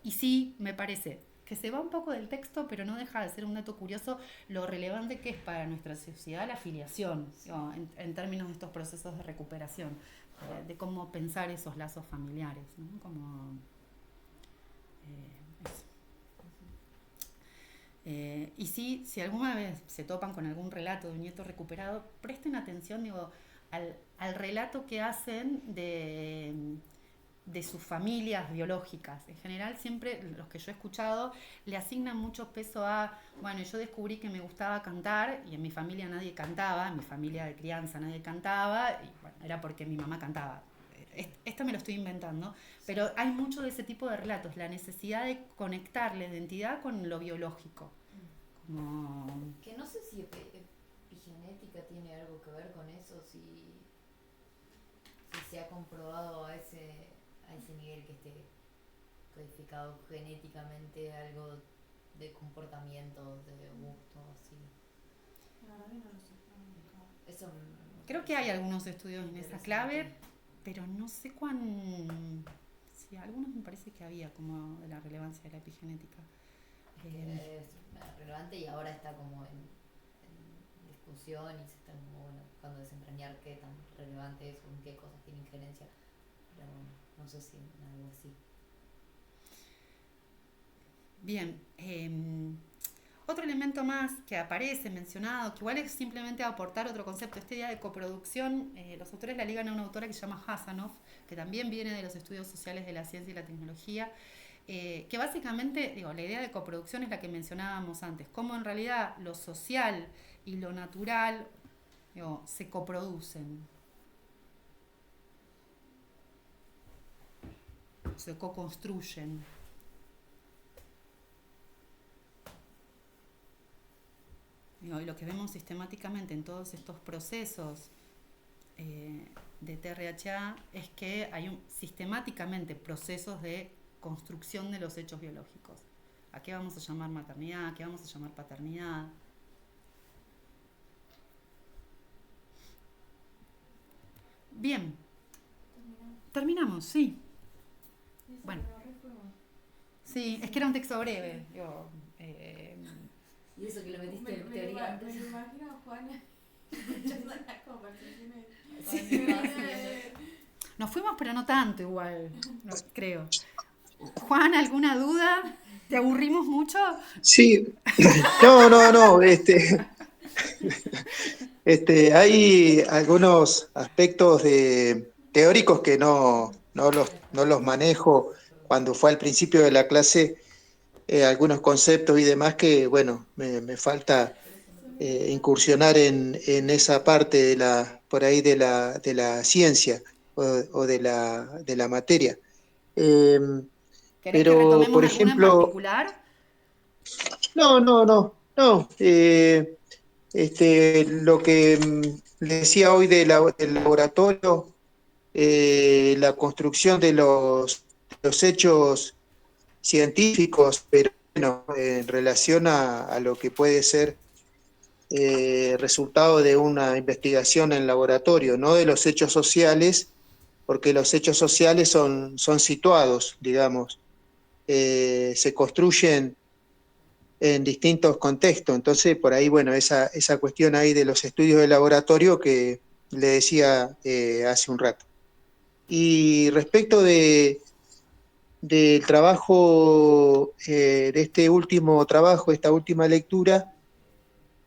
Y sí, me parece que se va un poco del texto, pero no deja de ser un dato curioso lo relevante que es para nuestra sociedad la afiliación, en términos de estos procesos de recuperación, de cómo pensar esos lazos familiares, ¿no? Como eso. Y sí, si alguna vez se topan con algún relato de un nieto recuperado, presten atención, al relato que hacen de sus familias biológicas. En general, siempre los que yo he escuchado le asignan mucho peso a, bueno, yo descubrí que me gustaba cantar y en mi familia nadie cantaba, en mi familia de crianza nadie cantaba, y bueno, era porque mi mamá cantaba. Esto me lo estoy inventando, pero hay mucho de ese tipo de relatos, la necesidad de conectar la identidad con lo biológico. Como... Que no sé si epigenética tiene algo que ver con eso, si se ha comprobado a ese nivel que esté codificado genéticamente algo de comportamientos, de gusto, así. La verdad que no lo sé. Eso creo que hay algunos estudios en esa clave, pero no sé sí, algunos me parece que había como de la relevancia de la epigenética. Es relevante y ahora está como en discusión y se está como, bueno, buscando desentrañar qué tan relevante es o en qué cosas tiene injerencia, pero bueno, no sé si en algo así. Bien, otro elemento más que aparece mencionado, que igual es simplemente aportar otro concepto, esta idea de coproducción, los autores la ligan a una autora que se llama Hasanoff, que también viene de los estudios sociales de la ciencia y la tecnología, que básicamente, la idea de coproducción es la que mencionábamos antes, cómo en realidad lo social y lo natural se coproducen. se co-construyen. Y lo que vemos sistemáticamente en todos estos procesos de TRHA es que hay sistemáticamente procesos de construcción de los hechos biológicos. ¿A qué vamos a llamar maternidad? ¿A qué vamos a llamar paternidad? Bien. Terminamos, sí. Bueno. Sí, es que era un texto breve. Y eso que lo metiste en teoría antes. Me imagino a Juana escuchando las conversaciones. Sí. Nos fuimos, pero no tanto igual, creo. Juan, ¿alguna duda? ¿Te aburrimos mucho? Sí, no, hay algunos aspectos teóricos que no los manejo cuando fue al principio de la clase, algunos conceptos y demás que, bueno, me falta incursionar en esa parte por ahí de la ciencia o de la materia. ¿Querés que Pero, retomemos por alguna en ejemplo, particular? no. Lo que le decía hoy del laboratorio, la construcción de los hechos científicos, pero bueno, en relación a lo que puede ser resultado de una investigación en laboratorio, no de los hechos sociales, porque los hechos sociales son situados, digamos, se construyen en distintos contextos. Entonces, por ahí, bueno, esa cuestión ahí de los estudios de laboratorio que le decía hace un rato. Y respecto del trabajo, de este último trabajo, esta última lectura,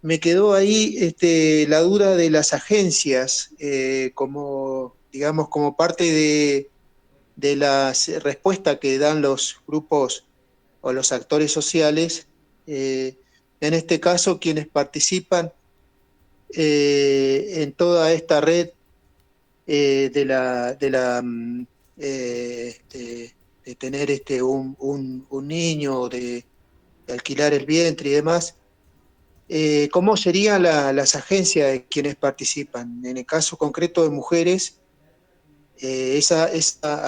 me quedó ahí la duda de las agencias, como, digamos, como parte de las respuestas que dan los grupos o los actores sociales, en este caso quienes participan en toda esta red de tener un niño, de alquilar el vientre y demás. ¿Cómo serían las agencias de quienes participan? En el caso concreto de mujeres, esa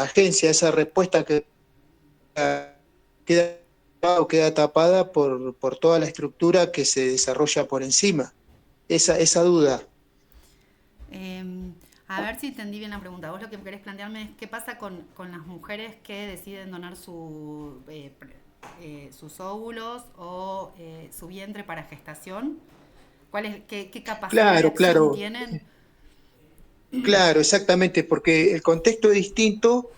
agencia, esa respuesta que queda tapada por toda la estructura que se desarrolla por encima. Esa duda. A ver si entendí bien la pregunta. Vos lo que querés plantearme es qué pasa con las mujeres que deciden donar sus óvulos o su vientre para gestación. ¿Qué capacidad de acción tienen? Claro, exactamente, porque el contexto es distinto,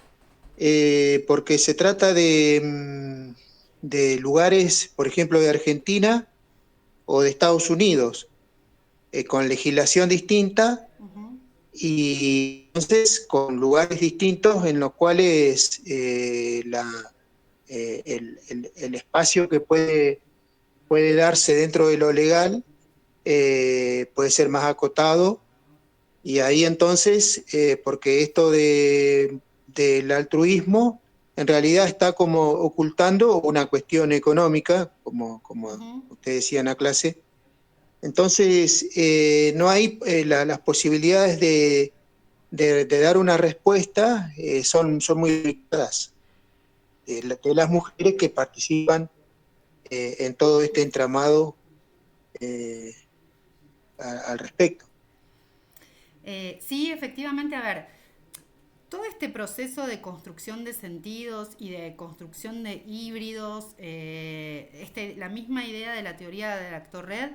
porque se trata de lugares, por ejemplo, de Argentina o de Estados Unidos, con legislación distinta y entonces con lugares distintos en los cuales el espacio que puede darse dentro de lo legal puede ser más acotado. Y ahí entonces, porque esto del altruismo en realidad está como ocultando una cuestión económica, como usted decía en la clase. Entonces, no hay las posibilidades de dar una respuesta, son muy limitadas de las mujeres que participan en todo este entramado al respecto. Sí, efectivamente, a ver, todo este proceso de construcción de sentidos y de construcción de híbridos, la misma idea de la teoría del actor red,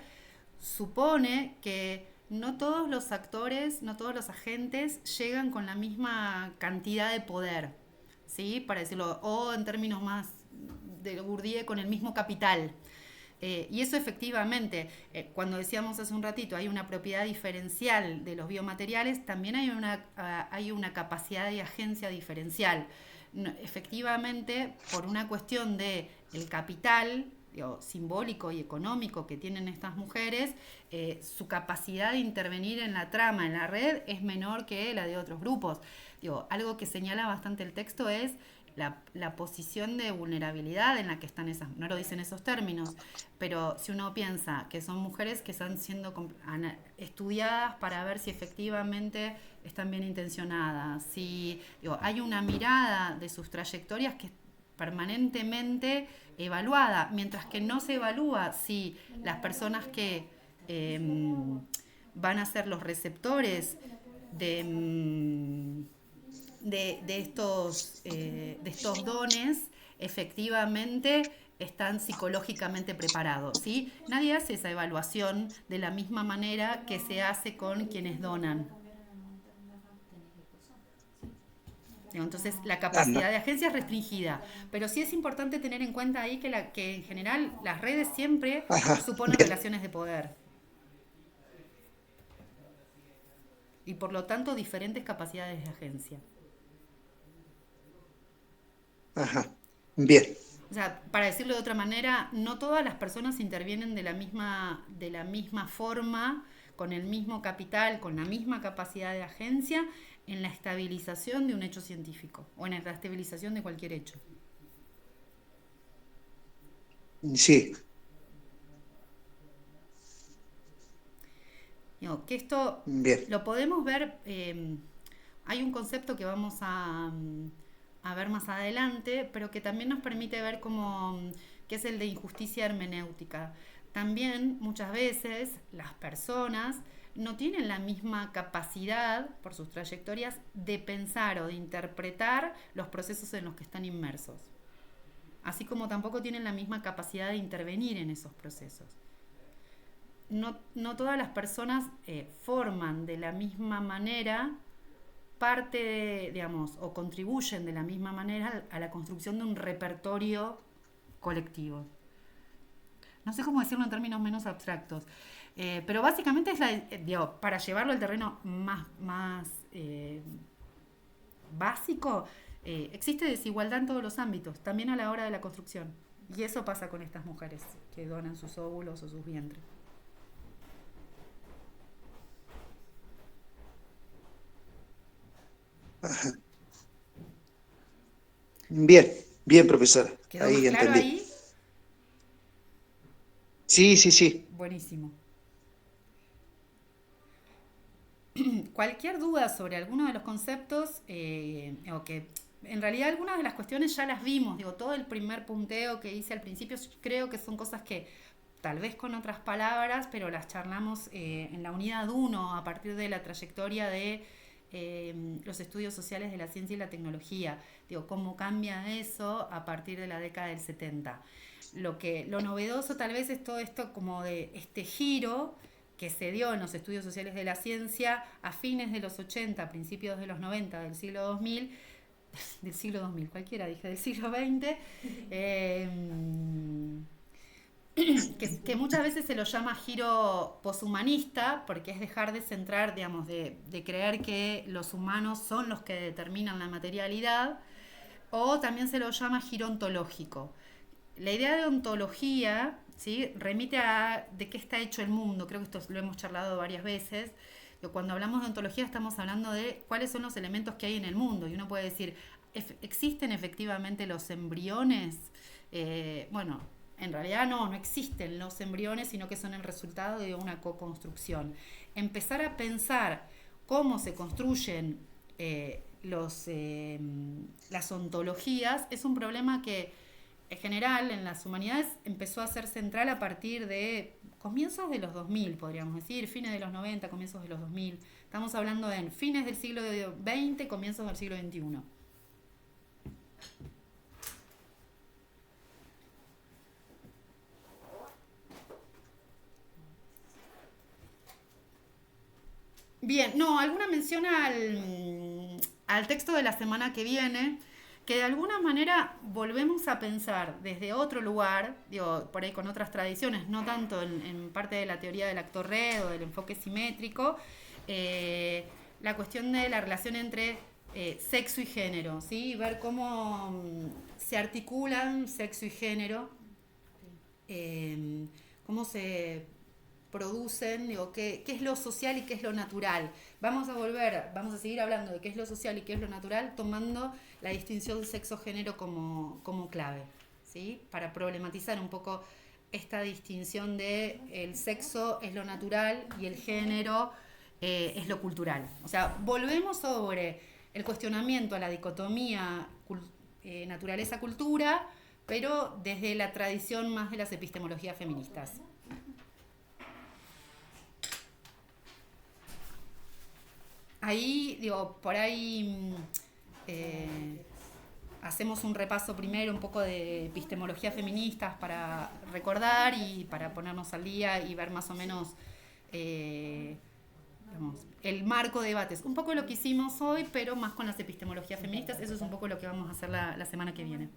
supone que no todos los actores, no todos los agentes llegan con la misma cantidad de poder, ¿sí? Para decirlo, o en términos más de Bourdieu, con el mismo capital. Y eso efectivamente, cuando decíamos hace un ratito, hay una propiedad diferencial de los biomateriales, también hay una capacidad de agencia diferencial. No, efectivamente, por una cuestión de el capital simbólico y económico que tienen estas mujeres, su capacidad de intervenir en la trama, en la red, es menor que la de otros grupos. Algo que señala bastante el texto es la posición de vulnerabilidad en la que están esas, no lo dicen esos términos, pero si uno piensa que son mujeres que están siendo estudiadas para ver si efectivamente están bien intencionadas, si hay una mirada de sus trayectorias que es permanentemente evaluada, mientras que no se evalúa si las personas que van a ser los receptores de, de estos dones efectivamente están psicológicamente preparados, ¿sí? Nadie hace esa evaluación de la misma manera que se hace con quienes donan. Entonces la Ah, no. capacidad de agencia es restringida, pero sí es importante tener en cuenta ahí que en general las redes siempre Ajá, suponen bien. relaciones de poder y por lo tanto diferentes capacidades de agencia. Ajá, bien. O sea, para decirlo de otra manera, no todas las personas intervienen de la misma forma, con el mismo capital, con la misma capacidad de agencia en la estabilización de un hecho científico o en la estabilización de cualquier hecho. Sí, Digo, que esto bien. lo podemos ver, hay un concepto que vamos a ver más adelante, pero que también nos permite ver que es el de injusticia hermenéutica. También muchas veces las personas no tienen la misma capacidad, por sus trayectorias, de pensar o de interpretar los procesos en los que están inmersos. Así como tampoco tienen la misma capacidad de intervenir en esos procesos. No todas las personas forman de la misma manera parte, digamos, o contribuyen de la misma manera a la construcción de un repertorio colectivo. No sé cómo decirlo en términos menos abstractos, pero básicamente es para llevarlo al terreno más básico, existe desigualdad en todos los ámbitos, también a la hora de la construcción. Y eso pasa con estas mujeres que donan sus óvulos o sus vientres. Bien, bien, profesora. ¿Quedó más Ahí claro entendí. ahí? Sí, sí, sí. Buenísimo. Cualquier duda sobre alguno de los conceptos, o que en realidad algunas de las cuestiones ya las vimos, digo, todo el primer punteo que hice al principio, creo que son cosas que tal vez con otras palabras, pero las charlamos en la unidad 1 a partir de la trayectoria de los estudios sociales de la ciencia y la tecnología. Digo, cómo cambia eso a partir de la década del 70. Lo novedoso tal vez es todo esto como de este giro que se dio en los estudios sociales de la ciencia a fines de los 80, principios de los 90 del siglo 2000, del siglo 2000, cualquiera dije, del siglo XX, que muchas veces se lo llama giro poshumanista, porque es dejar de centrar, digamos, de creer que los humanos son los que determinan la materialidad, o también se lo llama giro ontológico. La idea de ontología, ¿sí?, remite a de qué está hecho el mundo. Creo que esto lo hemos charlado varias veces. Cuando hablamos de ontología estamos hablando de cuáles son los elementos que hay en el mundo. Y uno puede decir, ¿existen efectivamente los embriones? Bueno, en realidad no existen los embriones, sino que son el resultado de una co-construcción. Empezar a pensar cómo se construyen las ontologías es un problema que en general en las humanidades empezó a ser central a partir de comienzos de los 2000, podríamos decir, fines de los 90, comienzos de los 2000. Estamos hablando de fines del siglo XX, comienzos del siglo XXI. Bien, no, alguna mención al texto de la semana que viene, que de alguna manera volvemos a pensar desde otro lugar, digo, por ahí con otras tradiciones, no tanto en parte de la teoría del actor red o del enfoque simétrico, la cuestión de la relación entre sexo y género, ¿sí? Ver cómo se articulan sexo y género, cómo se producen, digo, qué es lo social y qué es lo natural. Vamos a seguir hablando de qué es lo social y qué es lo natural, tomando la distinción sexo-género como clave, ¿sí? Para problematizar un poco esta distinción de el sexo es lo natural y el género es lo cultural. O sea, volvemos sobre el cuestionamiento a la dicotomía naturaleza-cultura, pero desde la tradición más de las epistemologías feministas. Ahí, digo, por ahí hacemos un repaso primero un poco de epistemologías feministas para recordar y para ponernos al día y ver más o menos digamos, el marco de debates. Un poco lo que hicimos hoy, pero más con las epistemologías feministas. Eso es un poco lo que vamos a hacer la semana que viene.